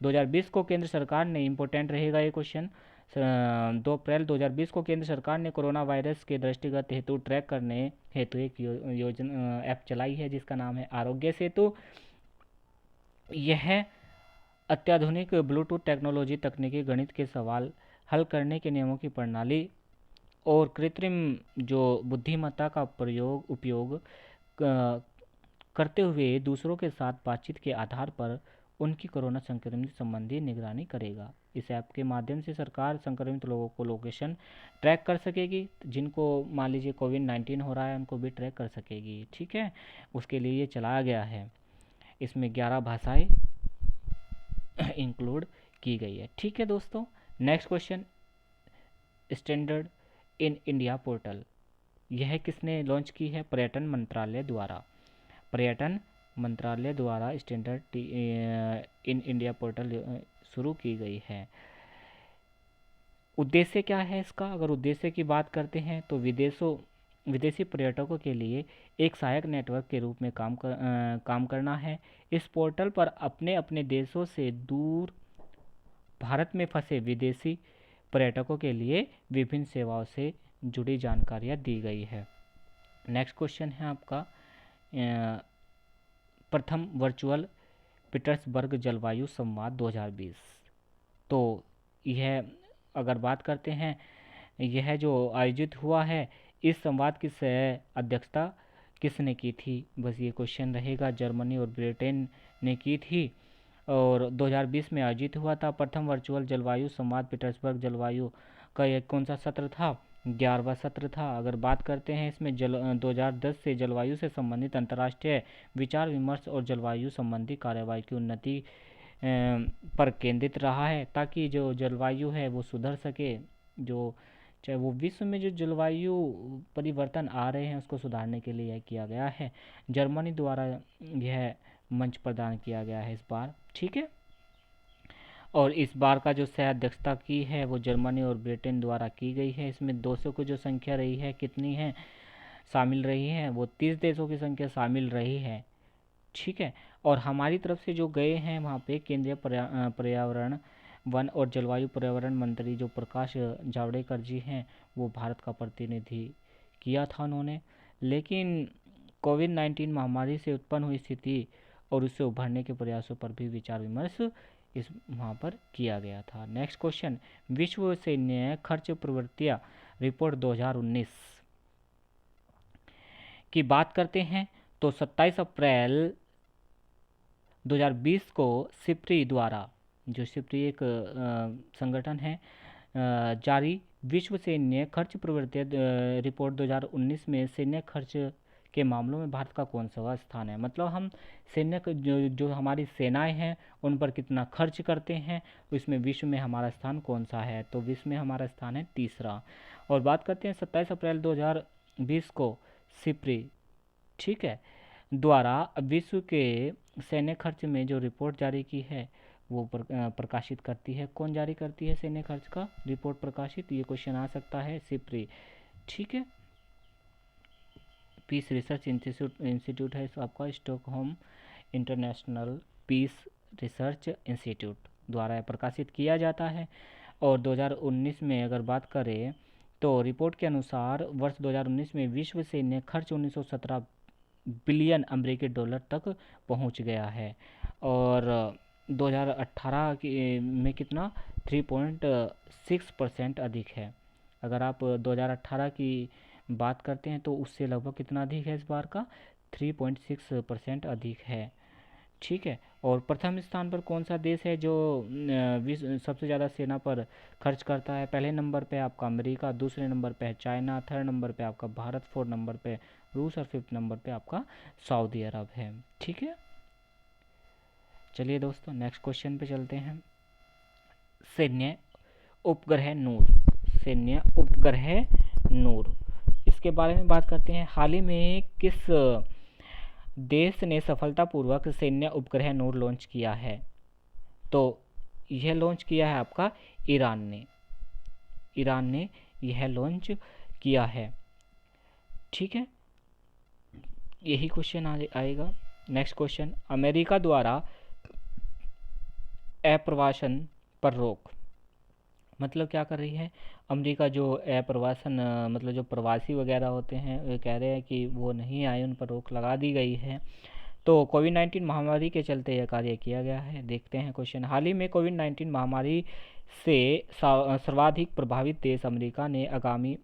2020 को केंद्र सरकार ने, इम्पोर्टेंट रहेगा ये क्वेश्चन, 2 अप्रैल 2020 को केंद्र सरकार ने कोरोना वायरस के दृष्टिगत हेतु ट्रैक करने हेतु एक योजना ऐप चलाई है जिसका नाम है आरोग्य सेतु। यह अत्याधुनिक ब्लूटूथ टेक्नोलॉजी, तकनीकी, गणित के सवाल हल करने के नियमों की प्रणाली और कृत्रिम जो बुद्धिमत्ता का उपयोग करते हुए दूसरों के साथ बातचीत के आधार पर उनकी कोरोना संक्रमित संबंधी निगरानी करेगा। इस ऐप के माध्यम से सरकार संक्रमित लोगों को लोकेशन ट्रैक कर सकेगी। जिनको मान लीजिए कोविड-19 हो रहा है उनको भी ट्रैक कर सकेगी। ठीक है, उसके लिए ये चलाया गया है। इसमें 11 भाषाएं इंक्लूड की गई है। ठीक है दोस्तों, next question. Standard in India portal, यह किसने लॉन्च की है? पर्यटन मंत्रालय द्वारा। पर्यटन मंत्रालय द्वारा स्टैंडर्ड इन इंडिया पोर्टल शुरू की गई है। उद्देश्य क्या है इसका? अगर उद्देश्य की बात करते हैं तो विदेशी पर्यटकों के लिए एक सहायक नेटवर्क के रूप में काम करना है। इस पोर्टल पर अपने अपने देशों से दूर भारत में फंसे विदेशी पर्यटकों के लिए विभिन्न सेवाओं से जुड़ी जानकारियाँ दी गई है। नेक्स्ट क्वेश्चन है आपका, प्रथम वर्चुअल पीटर्सबर्ग जलवायु संवाद 2020। तो यह अगर बात करते हैं, यह जो आयोजित हुआ है, इस संवाद की सह अध्यक्षता किसने की थी? बस ये क्वेश्चन रहेगा। जर्मनी और ब्रिटेन ने की थी और 2020 में आयोजित हुआ था। प्रथम वर्चुअल जलवायु संवाद पीटर्सबर्ग जलवायु का यह कौन सा सत्र था? 11वां सत्र था। अगर बात करते हैं इसमें 2010 से जलवायु से संबंधित अंतर्राष्ट्रीय विचार विमर्श और जलवायु संबंधी कार्यवाही की उन्नति पर केंद्रित रहा है, ताकि जो जलवायु है वो सुधर सके, जो चाहे वो विश्व में जो जलवायु परिवर्तन आ रहे हैं उसको सुधारने के लिए यह किया गया है। जर्मनी द्वारा यह मंच प्रदान किया गया है इस बार, ठीक है। और इस बार का जो सह अध्यक्षता की है वो जर्मनी और ब्रिटेन द्वारा की गई है। इसमें 200 की जो संख्या रही है, कितनी है शामिल रही है? वो 30 देशों की संख्या शामिल रही है, ठीक है। और हमारी तरफ से जो गए हैं वहाँ पे केंद्रीय पर्यावरण वन और जलवायु पर्यावरण मंत्री जो प्रकाश जावड़ेकर जी हैं, वो भारत का प्रतिनिधि किया था उन्होंने। लेकिन कोविड-19 महामारी से उत्पन्न हुई स्थिति और उससे उभरने के प्रयासों पर भी विचार विमर्श इस वहाँ पर किया गया था। नेक्स्ट क्वेश्चन, विश्व सैन्य खर्च प्रवृत्तियाँ रिपोर्ट 2019 की बात करते हैं तो 27 अप्रैल 2020 को सिप्री द्वारा, जो सिप्री एक संगठन है, जारी विश्व सैन्य खर्च प्रवृत्तियाँ रिपोर्ट 2019 में सैन्य खर्च के मामलों में भारत का कौन सा स्थान है? मतलब हम सैन्य जो हमारी सेनाएं हैं उन पर कितना खर्च करते हैं, इसमें विश्व में हमारा स्थान कौन सा है? तो विश्व में हमारा स्थान है तीसरा। और बात करते हैं 27 अप्रैल 2020 को सिप्री, ठीक है, द्वारा विश्व के सैन्य खर्च में जो रिपोर्ट जारी की है वो प्रकाशित करती है। कौन जारी करती है सैन्य खर्च का रिपोर्ट प्रकाशित? ये क्वेश्चन आ सकता है, सिप्री, ठीक है। पीस रिसर्च इंस्टीट्यूट है आपका, Stockholm International Peace Research Institute द्वारा प्रकाशित किया जाता है। और 2019 में अगर बात करें तो रिपोर्ट के अनुसार वर्ष 2019 में विश्व सैन्य खर्च 1917 बिलियन अमेरिकी डॉलर तक पहुंच गया है। और 2018 में कितना 3.6% अधिक है। अगर आप 2018 की बात करते हैं तो उससे लगभग कितना अधिक है? इस बार का 3.6% अधिक है, ठीक है। और प्रथम स्थान पर कौन सा देश है जो सबसे ज़्यादा सेना पर खर्च करता है? पहले नंबर पे आपका अमेरिका, दूसरे नंबर पे है चाइना, थर्ड नंबर पे आपका भारत, फोर्थ नंबर पे रूस और फिफ्थ नंबर पे आपका सऊदी अरब है, ठीक है। चलिए दोस्तों नेक्स्ट क्वेश्चन पे चलते हैं। सैन्य उपग्रह नूर, सैन्य उपग्रह नूर, इसके बारे में बात करते हैं। हाल ही में किस देश ने सफलतापूर्वक सैन्य उपग्रह नूर लॉन्च किया है? तो यह लॉन्च किया है आपका ईरान ने, ईरान ने यह लॉन्च किया है, ठीक है। यही क्वेश्चन आएगा। नेक्स्ट क्वेश्चन, अमेरिका द्वारा अप्रवासन पर रोक, मतलब क्या कर रही है अमेरिका? जो अप्रवासन मतलब जो प्रवासी वगैरह होते हैं वे कह रहे हैं कि वो नहीं आए, उन पर रोक लगा दी गई है। तो कोविड-19 महामारी के चलते यह कार्य किया गया है। देखते हैं क्वेश्चन, हाल ही में कोविड-19 महामारी से सर्वाधिक प्रभावित देश अमेरिका ने आगामी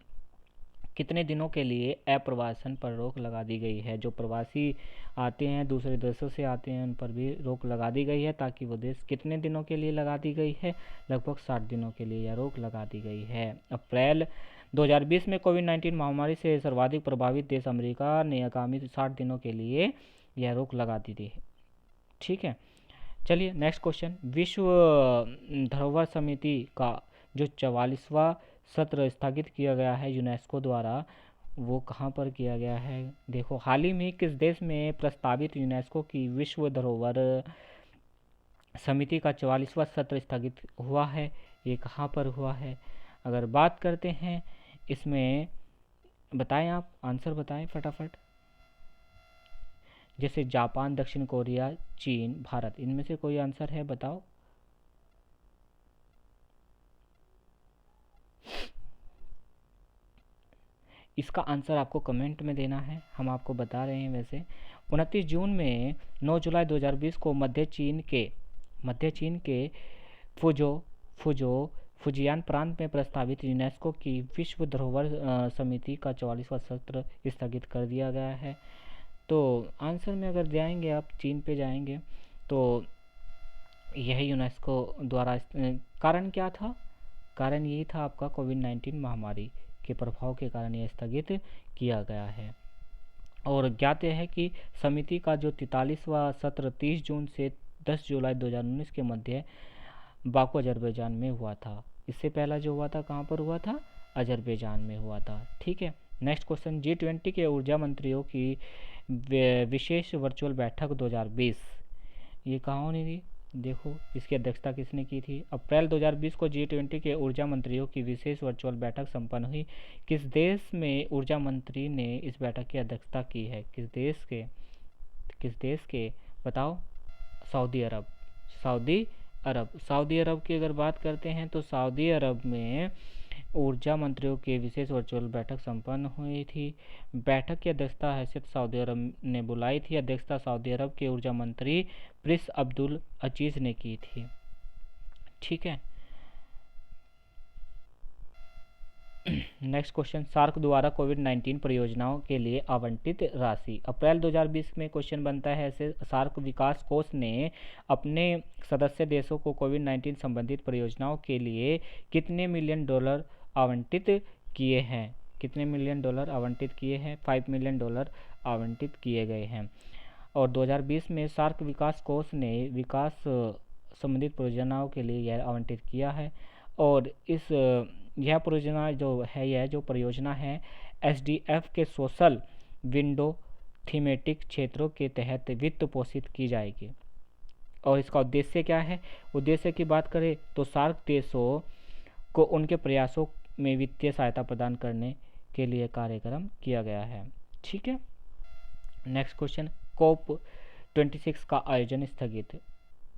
कितने दिनों के लिए अप्रवासन पर रोक लगा दी गई है? जो प्रवासी आते हैं दूसरे देशों से आते हैं उन पर भी रोक लगा दी गई है, ताकि वो देश कितने दिनों के लिए लगा दी गई है? लगभग 60 दिनों के लिए यह रोक लगा दी गई है। अप्रैल 2020 में कोविड-19 महामारी से सर्वाधिक प्रभावित देश अमेरिका ने आगामी 60 दिनों के लिए यह रोक लगा दी थी, ठीक है। चलिए नेक्स्ट क्वेश्चन, विश्व धरोहर समिति का जो 44वां सत्र स्थगित किया गया है यूनेस्को द्वारा, वो कहाँ पर किया गया है? देखो, हाल ही में किस देश में प्रस्तावित यूनेस्को की विश्व धरोहर समिति का 44वां सत्र स्थगित हुआ है? ये कहाँ पर हुआ है? अगर बात करते हैं इसमें, बताएं, आप आंसर बताएं फटाफट। जैसे जापान, दक्षिण कोरिया, चीन, भारत, इनमें से कोई आंसर है? बताओ। इसका आंसर आपको कमेंट में देना है, हम आपको बता रहे हैं। वैसे 29 जून में 9 जुलाई 2020 को मध्य चीन के फुजियान प्रांत में प्रस्तावित यूनेस्को की विश्व धरोहर समिति का 44वां सत्र स्थगित कर दिया गया है। तो आंसर में अगर जाएंगे आप चीन पे जाएंगे तो यह यूनेस्को द्वारा कारण क्या था? कारण यही था आपका कोविड-19 महामारी के प्रभाव के कारण यह स्थगित किया गया है। और ज्ञात है कि समिति का जो 43वां सत्र 30 जून से 10 जुलाई 2019 के मध्य बाकू अजरबैजान में हुआ था। इससे पहला जो हुआ था कहाँ पर हुआ था? अजरबैजान में हुआ था। ठीक है, नेक्स्ट क्वेश्चन, G20 के ऊर्जा मंत्रियों की विशेष वर्चुअल बैठक 2020 ये कहाँ होनी थी? देखो इसकी अध्यक्षता किसने की थी? अप्रैल 2020 को G20 के ऊर्जा मंत्रियों की विशेष वर्चुअल बैठक संपन्न हुई। किस देश में ऊर्जा मंत्री ने इस बैठक की अध्यक्षता की है? किस देश के बताओ? सऊदी अरब। सऊदी अरब की अगर बात करते हैं तो सऊदी अरब में ऊर्जा मंत्रियों की विशेष वर्चुअल बैठक संपन्न हुई थी। बैठक की अध्यक्षता हैसियत सऊदी अरब ने बुलाई थी। अध्यक्षता सऊदी अरब के ऊर्जा मंत्री प्रिंस अब्दुल अजीज ने की थी। ठीक है, नेक्स्ट क्वेश्चन, सार्क द्वारा कोविड-19 परियोजनाओं के लिए आवंटित राशि। अप्रैल 2020 में क्वेश्चन बनता है ऐसे, सार्क विकास कोष ने अपने सदस्य देशों को कोविड-19 संबंधित परियोजनाओं के लिए कितने मिलियन डॉलर आवंटित किए हैं? कितने मिलियन डॉलर आवंटित किए हैं? 5 मिलियन डॉलर आवंटित किए गए हैं। और 2020 में सार्क विकास कोष ने विकास संबंधित परियोजनाओं के लिए यह आवंटित किया है। और यह परियोजना है SDF के सोशल विंडो थीमेटिक क्षेत्रों के तहत वित्त पोषित की जाएगी। और इसका उद्देश्य क्या है? उद्देश्य की बात करें तो सार्क देशों को उनके प्रयासों में वित्तीय सहायता प्रदान करने के लिए कार्यक्रम किया गया है। ठीक है, नेक्स्ट क्वेश्चन, COP26 का आयोजन स्थगित।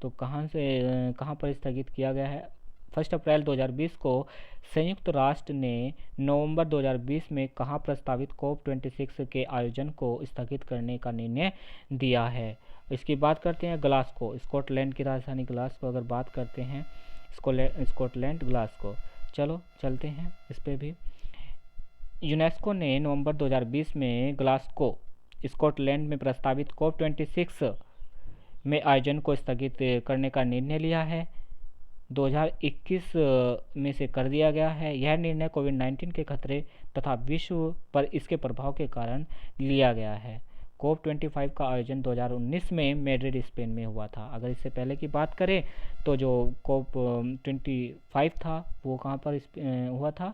तो कहाँ पर स्थगित किया गया है? 1 अप्रैल 2020 को संयुक्त राष्ट्र ने नवंबर 2020 में कहाँ प्रस्तावित COP26 के आयोजन को स्थगित करने का निर्णय दिया है? इसकी बात करते हैं ग्लासगो, स्कॉटलैंड की राजधानी ग्लासगो अगर बात करते हैं, स्कॉटलैंड ग्लासगो। चलो चलते हैं इस पे भी। यूनेस्को ने नवंबर 2020 में ग्लासगो स्कॉटलैंड में प्रस्तावित COP26 में आयोजन को स्थगित करने का निर्णय लिया है। 2021 में से कर दिया गया है। यह निर्णय कोविड-19 के खतरे तथा विश्व पर इसके प्रभाव के कारण लिया गया है। COP25 का आयोजन 2019 में मैड्रिड स्पेन में हुआ था। अगर इससे पहले की बात करें तो जो COP25 था वो कहाँ पर हुआ था?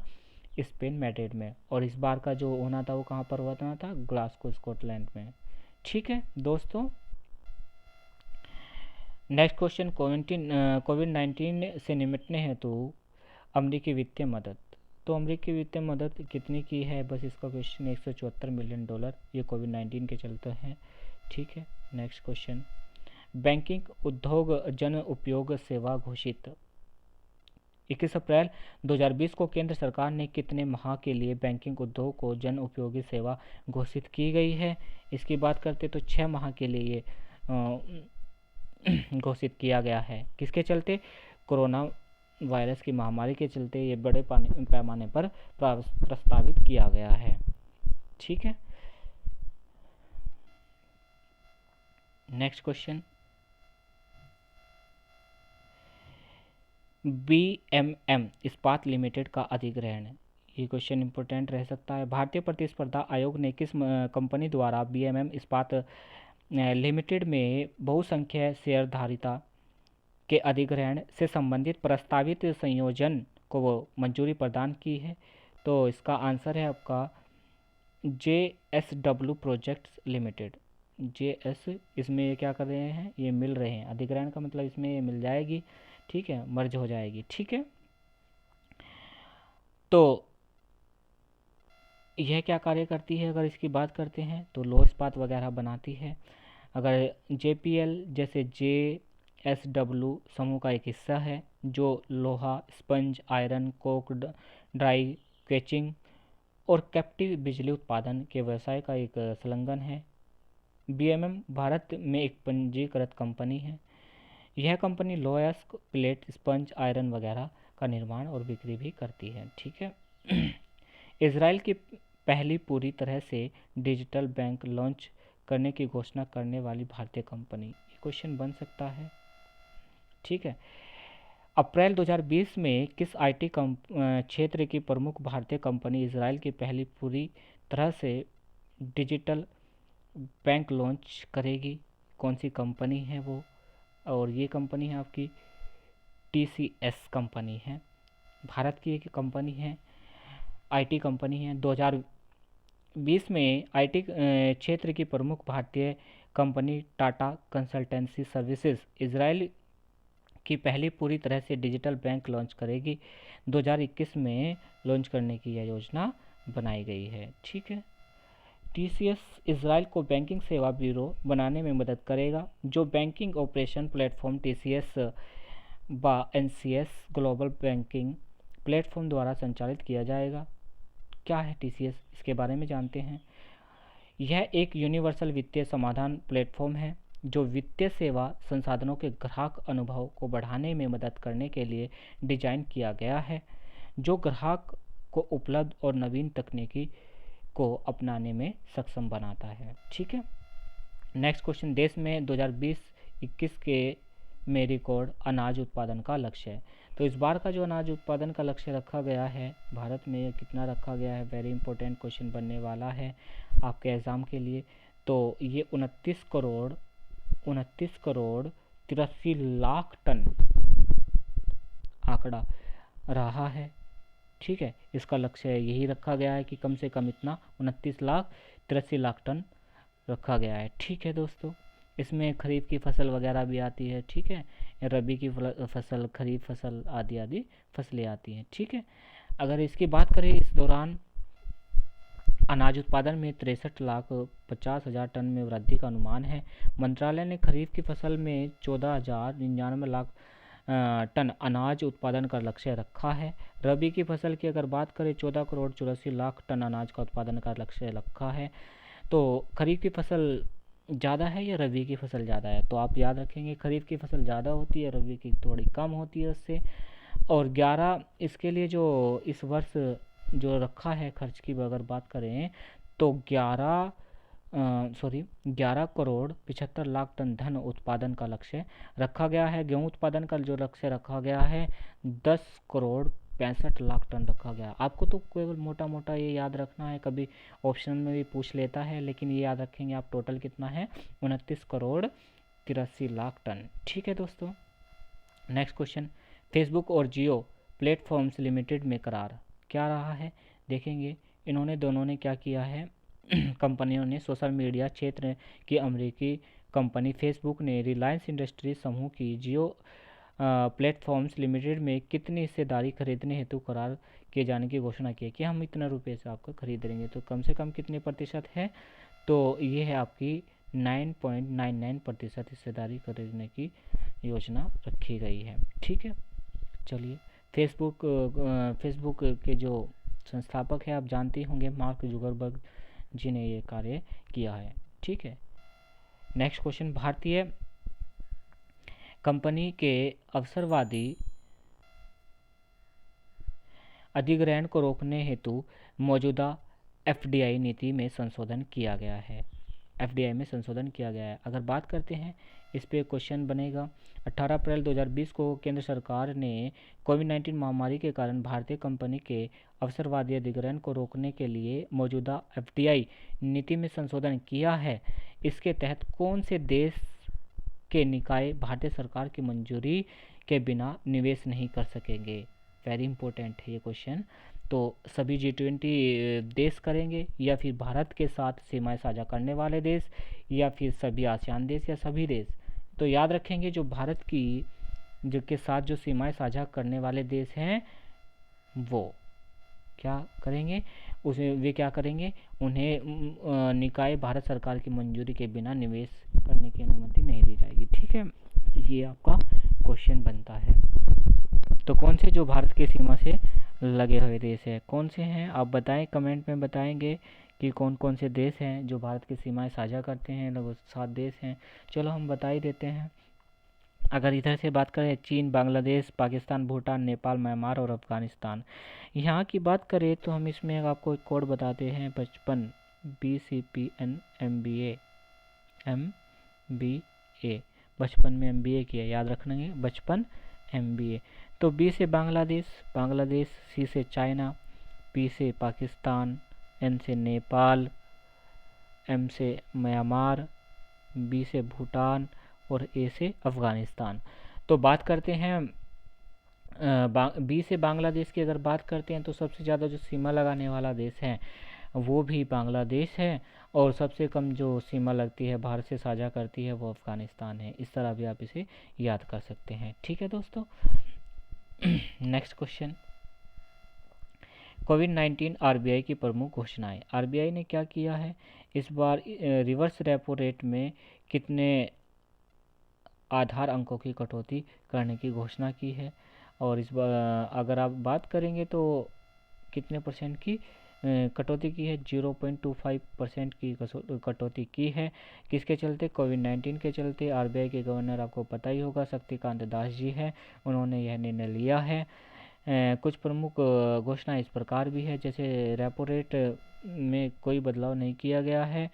स्पेन मैड्रिड में। और इस बार का जो होना था वो कहाँ पर हुआ था? ग्लासगो स्कॉटलैंड में। ठीक है दोस्तों, नेक्स्ट क्वेश्चन, कोविड-19 से निपटने हेतु अमेरिकी वित्तीय मदद। तो अमेरिकी वित्तीय मदद कितनी की है? बस इसका क्वेश्चन 174 मिलियन डॉलर ये कोविड-19 के चलते हैं। ठीक है, नेक्स्ट क्वेश्चन, बैंकिंग उद्योग जन उपयोग सेवा घोषित। 21 अप्रैल 2020 को केंद्र सरकार ने कितने माह के लिए बैंकिंग उद्योग को जन उपयोगी सेवा घोषित की गई है? इसकी बात करते तो 6 माह के लिए घोषित किया गया है। किसके चलते? कोरोना वायरस की महामारी के चलते ये बड़े पैमाने पर प्रस्तावित किया गया है। ठीक है, नेक्स्ट क्वेश्चन, BMM इस्पात लिमिटेड का अधिग्रहण। ये क्वेश्चन इंपॉर्टेंट रह सकता है। भारतीय प्रतिस्पर्धा आयोग ने किस कंपनी द्वारा BMM इस्पात लिमिटेड में बहुसंख्यक शेयरधारिता के अधिग्रहण से संबंधित प्रस्तावित संयोजन को मंजूरी प्रदान की है? तो इसका आंसर है आपका JSW प्रोजेक्ट्स लिमिटेड। JS इसमें ये क्या कर रहे हैं? ये मिल रहे हैं। अधिग्रहण का मतलब इसमें ये मिल जाएगी। ठीक है, मर्ज हो जाएगी। ठीक है, तो यह क्या कार्य करती है? अगर इसकी बात करते हैं तो लोह इस्पात वगैरह बनाती है। अगर JPL जैसे JSW समूह का एक हिस्सा है जो लोहा, sponge, iron, Coke, dry catching और कैप्टिव बिजली उत्पादन के व्यवसाय का एक संलग्न है। BMM भारत में एक पंजीकृत कंपनी है। यह कंपनी लोहास्क, प्लेट, स्पंज, आयरन वगैरह का निर्माण और बिक्री भी करती है। ठीक है। इसराइल की पहली पूरी तरह से डिजिटल बैंक लॉन्च करने की घोषणा करने वाली भारतीय कंपनी, ये क्वेश्चन बन सकता है। ठीक है। अप्रैल 2020 में किस आईटी क्षेत्र की प्रमुख भारतीय कंपनी इसराइल की पहली पूरी तरह से डिजिटल बैंक लॉन्च करेगी? कौन सी कंपनी है वो? और ये कंपनी है आपकी TCS कंपनी है, भारत की एक कंपनी है, आईटी कंपनी है। 2020 में आईटी क्षेत्र की प्रमुख भारतीय company Tata consultancy services Israel की पहली पूरी तरह से डिजिटल बैंक लॉन्च करेगी। 2021 में लॉन्च करने की यह योजना बनाई गई है। ठीक है। TCS इसराइल को बैंकिंग सेवा ब्यूरो बनाने में मदद करेगा, जो banking operation platform TCS NCS global banking platform द्वारा संचालित किया जाएगा। क्या है TCS, इसके बारे में जानते हैं। यह एक यूनिवर्सल वित्तीय समाधान प्लेटफॉर्म है जो वित्तीय सेवा संसाधनों के ग्राहक अनुभव को बढ़ाने में मदद करने के लिए डिजाइन किया गया है, जो ग्राहक को उपलब्ध और नवीन तकनीकी को अपनाने में सक्षम बनाता है। ठीक है। नेक्स्ट क्वेश्चन, देश में 2020-21 के में रिकॉर्ड अनाज उत्पादन का लक्ष्य है। तो इस बार का जो अनाज उत्पादन का लक्ष्य रखा गया है भारत में, कितना रखा गया है, वेरी इंपॉर्टेंट क्वेश्चन बनने वाला है आपके एग्ज़ाम के लिए। तो ये 29 करोड़ 83 लाख टन आंकड़ा रहा है। ठीक है। इसका लक्ष्य यही रखा गया है कि कम से कम इतना 29,83,00,000 टन रखा गया है। ठीक है दोस्तों, इसमें खरीफ की फसल वगैरह भी आती है। ठीक है। रबी की फसल, खरीफ फसल आदि आदि फसलें आती हैं। ठीक है। अगर इसकी बात करें, इस दौरान अनाज उत्पादन में 63,50,000 टन में वृद्धि का अनुमान है। मंत्रालय ने खरीफ की फसल में 14,99 टन अनाज उत्पादन का लक्ष्य रखा है। रबी की फसल की अगर बात करें, 14,84,00,000 टन अनाज का उत्पादन का लक्ष्य रखा है। तो खरीफ की फसल ज़्यादा है या रबी की फसल ज़्यादा है? तो आप याद रखेंगे, खरीफ की फसल ज़्यादा होती है, रबी की थोड़ी कम होती है उससे। और 11 इसके लिए जो इस वर्ष जो रखा है खर्च की अगर बात करें, तो 11 करोड़ 75 लाख टन धन उत्पादन का लक्ष्य रखा गया है। गेहूं उत्पादन का जो लक्ष्य रखा गया है 10 करोड़ 65 लाख टन रखा गया। आपको तो केवल मोटा मोटा ये याद रखना है, कभी ऑप्शन में भी पूछ लेता है, लेकिन ये याद रखेंगे आप टोटल कितना है, 29 करोड़ 83 लाख टन। ठीक है दोस्तों। नेक्स्ट क्वेश्चन, फेसबुक और जियो प्लेटफॉर्म्स लिमिटेड में करार क्या रहा है, देखेंगे। इन्होंने दोनों ने क्या किया है, कंपनियों ने सोशल मीडिया क्षेत्र की अमेरिकी कंपनी फेसबुक ने रिलायंस इंडस्ट्रीज समूह की जियो प्लेटफॉर्म्स लिमिटेड में कितनी हिस्सेदारी खरीदने हेतु करार किए जाने की घोषणा की है कि हम इतना रुपये से आपको खरीद लेंगे। तो कम से कम कितने प्रतिशत है, तो ये है आपकी 9.99% हिस्सेदारी खरीदने की योजना रखी गई है। ठीक है। चलिए, फेसबुक के जो संस्थापक हैं आप जानते होंगे, मार्क जुकरबर्ग जी ने ये कार्य किया है। ठीक है। नेक्स्ट क्वेश्चन, भारतीय कंपनी के अवसरवादी अधिग्रहण को रोकने हेतु मौजूदा FDI नीति में संशोधन किया गया है। FDI में संशोधन किया गया है। अगर बात करते हैं, इस पे क्वेश्चन बनेगा। 18 अप्रैल 2020 को केंद्र सरकार ने कोविड-19 महामारी के कारण भारतीय कंपनी के अवसरवादी अधिग्रहण को रोकने के लिए मौजूदा FDI नीति में संशोधन किया है। इसके तहत कौन से देश के निकाय भारतीय सरकार की मंजूरी के बिना निवेश नहीं कर सकेंगे? वेरी इंपॉर्टेंट है ये क्वेश्चन। तो सभी G20 देश करेंगे, या फिर भारत के साथ सीमाएं साझा करने वाले देश, या फिर सभी आसियान देश, या सभी देश? तो याद रखेंगे, जो भारत की जो के साथ जो सीमाएं साझा करने वाले देश हैं वो क्या करेंगे, उसमें वे क्या करेंगे, उन्हें निकाय भारत सरकार की मंजूरी के बिना निवेश करने की अनुमति नहीं दी जाएगी। ठीक है। ये आपका क्वेश्चन बनता है। तो कौन से जो भारत की सीमा से लगे हुए देश है, कौन से हैं आप बताएं, कमेंट में बताएंगे कि कौन कौन से देश हैं जो भारत की सीमाएं साझा करते हैं। लगभग 7 देश हैं, चलो हम बता ही देते हैं। अगर इधर से बात करें चीन, बांग्लादेश, पाकिस्तान, भूटान, नेपाल, म्यांमार और अफ़गानिस्तान। यहाँ की बात करें तो हम इसमें आपको एक कोड बताते हैं 55 BCPN MBA 55 में MBA किया, याद रखना है 55 MBA। तो B से बांग्लादेश, C से चाइना, P से पाकिस्तान, N से नेपाल, M से म्यांमार, B से भूटान और A से अफ़गानिस्तान। तो बात करते हैं बी से बांग्लादेश की अगर बात करते हैं तो सबसे ज़्यादा जो सीमा लगाने वाला देश है वो भी बांग्लादेश है, और सबसे कम जो सीमा लगती है भारत से साझा करती है वो अफ़गानिस्तान है। इस तरह भी आप इसे याद कर सकते हैं। ठीक है दोस्तों। नेक्स्ट क्वेश्चन, कोविड-19 RBI की प्रमुख घोषणाएं। RBI ने क्या किया है इस बार? रिवर्स रेपो रेट में कितने आधार अंकों की कटौती करने की घोषणा की है, और इस बार अगर आप बात करेंगे तो कितने परसेंट की कटौती की है? 0.25% की कटौती की है। किसके चलते? कोविड-19 के चलते। RBI के गवर्नर आपको पता ही होगा, शक्तिकांत दास जी हैं, उन्होंने यह निर्णय लिया है। कुछ प्रमुख घोषणा इस प्रकार भी है, जैसे रेपो रेट में कोई बदलाव नहीं किया गया है,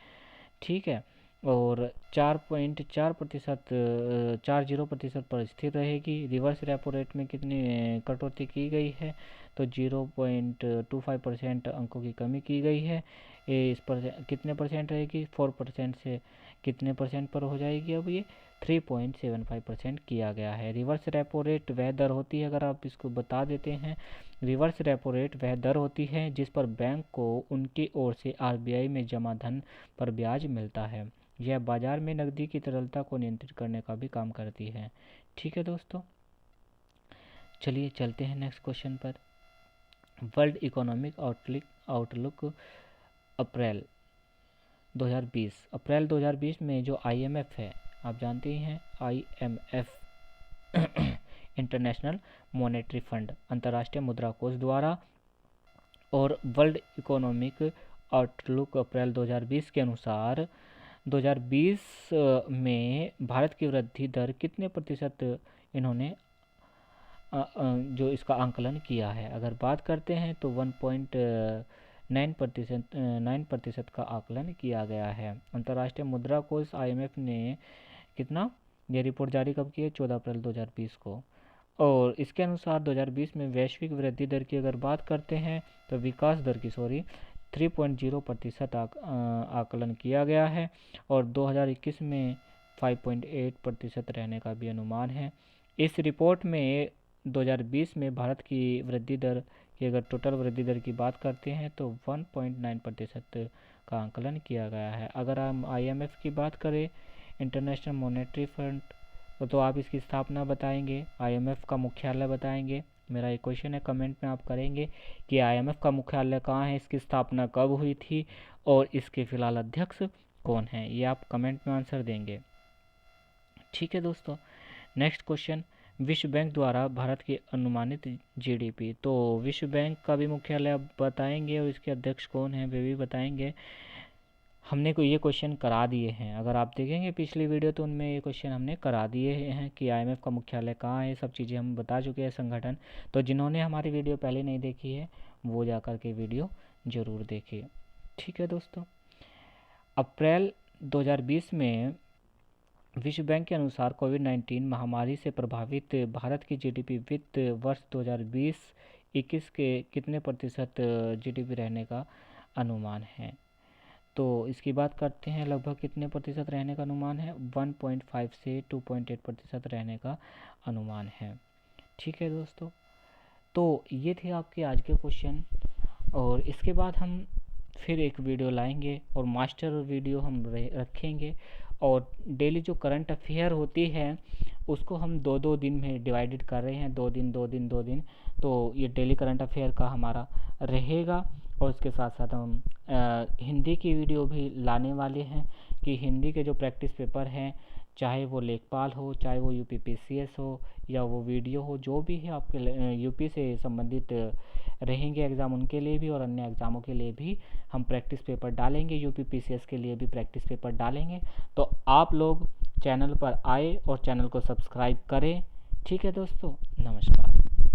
ठीक है, और 4.40% पर स्थिर रहेगी। रिवर्स रेपो रेट में कितनी कटौती की गई है? तो 0.25% अंकों की कमी की गई है। इस पर कितने परसेंट रहेगी? 4% से कितने परसेंट पर हो जाएगी? अब ये 3.75% किया गया है। रिवर्स रेपो रेट वह दर होती है, अगर आप इसको बता देते हैं, रिवर्स रेपो रेट वह दर होती है जिस पर बैंक को उनकी ओर से RBI में जमा धन पर ब्याज मिलता है। यह बाजार में नकदी की तरलता को नियंत्रित करने का भी काम करती है। ठीक है दोस्तों, चलिए चलते हैं नेक्स्ट क्वेश्चन पर। वर्ल्ड इकोनॉमिक आउटलुक अप्रैल 2020 में जो IMF है, आप जानते ही हैं IMF इंटरनेशनल मॉनेटरी फंड, अंतर्राष्ट्रीय मुद्रा कोष द्वारा, और वर्ल्ड इकोनॉमिक आउटलुक अप्रैल 2020 के अनुसार 2020 में भारत की वृद्धि दर कितने प्रतिशत इन्होंने जो इसका आंकलन किया है? अगर बात करते हैं तो 1.9% का आकलन किया गया है। अंतर्राष्ट्रीय मुद्रा कोष IMF ने कितना ये रिपोर्ट जारी कब की है? 14 अप्रैल 2020 को। और इसके अनुसार 2020 में वैश्विक वृद्धि दर की अगर बात करते हैं तो विकास दर की 3.0% आकलन किया गया है, और 2021 में 5.8% रहने का भी अनुमान है। इस रिपोर्ट में 2020 में भारत की वृद्धि दर की अगर टोटल वृद्धि दर की बात करते हैं तो 1.9% का आंकलन किया गया है। अगर हम IMF की बात करें, इंटरनेशनल मॉनेटरी फंड, तो आप इसकी स्थापना बताएंगे, IMF का मुख्यालय बताएंगे। मेरा एक क्वेश्चन है, कमेंट में आप करेंगे कि IMF का मुख्यालय कहाँ है, इसकी स्थापना कब हुई थी और इसके फिलहाल अध्यक्ष कौन हैं, ये आप कमेंट में आंसर देंगे। ठीक है दोस्तों, नेक्स्ट क्वेश्चन, विश्व बैंक द्वारा भारत की अनुमानित GDP। तो विश्व बैंक का भी मुख्यालय आप बताएंगे और इसके अध्यक्ष कौन हैं वे भी बताएंगे। हमने को ये क्वेश्चन करा दिए हैं, अगर आप देखेंगे पिछली वीडियो तो उनमें ये क्वेश्चन हमने करा दिए हैं कि IMF का मुख्यालय कहाँ है, सब चीज़ें हम बता चुके हैं, संगठन। तो जिन्होंने हमारी वीडियो पहले नहीं देखी है वो जा कर के वीडियो ज़रूर देखिए। ठीक है दोस्तों, अप्रैल 2020 में विश्व बैंक के अनुसार कोविड-19 महामारी से प्रभावित भारत की GDP वित्त वर्ष 2020-21 के कितने प्रतिशत GDP रहने का अनुमान है? तो इसकी बात करते हैं, लगभग कितने प्रतिशत रहने का अनुमान है? 1.5 से 2.8% रहने का अनुमान है। ठीक है दोस्तों, तो ये थे आपके आज के क्वेश्चन, और इसके बाद हम फिर एक वीडियो लाएंगे और मास्टर वीडियो हम रखेंगे, और डेली जो करंट अफेयर होती है उसको हम 2-2 दिन में डिवाइडेड कर रहे हैं, 2 दिन, तो ये डेली करंट अफेयर का हमारा रहेगा। और उसके साथ साथ हम हिंदी की वीडियो भी लाने वाले हैं कि हिंदी के जो प्रैक्टिस पेपर हैं, चाहे वो लेखपाल हो, चाहे वो UPPCS हो, या वो वीडियो हो, जो भी है आपके यूपी से संबंधित रहेंगे एग्ज़ाम, उनके लिए भी और अन्य एग्ज़ामों के लिए भी हम प्रैक्टिस पेपर डालेंगे। UPPCS के लिए भी प्रैक्टिस पेपर डालेंगे। तो आप लोग चैनल पर आए और चैनल को सब्सक्राइब करें। ठीक है दोस्तों, नमस्कार।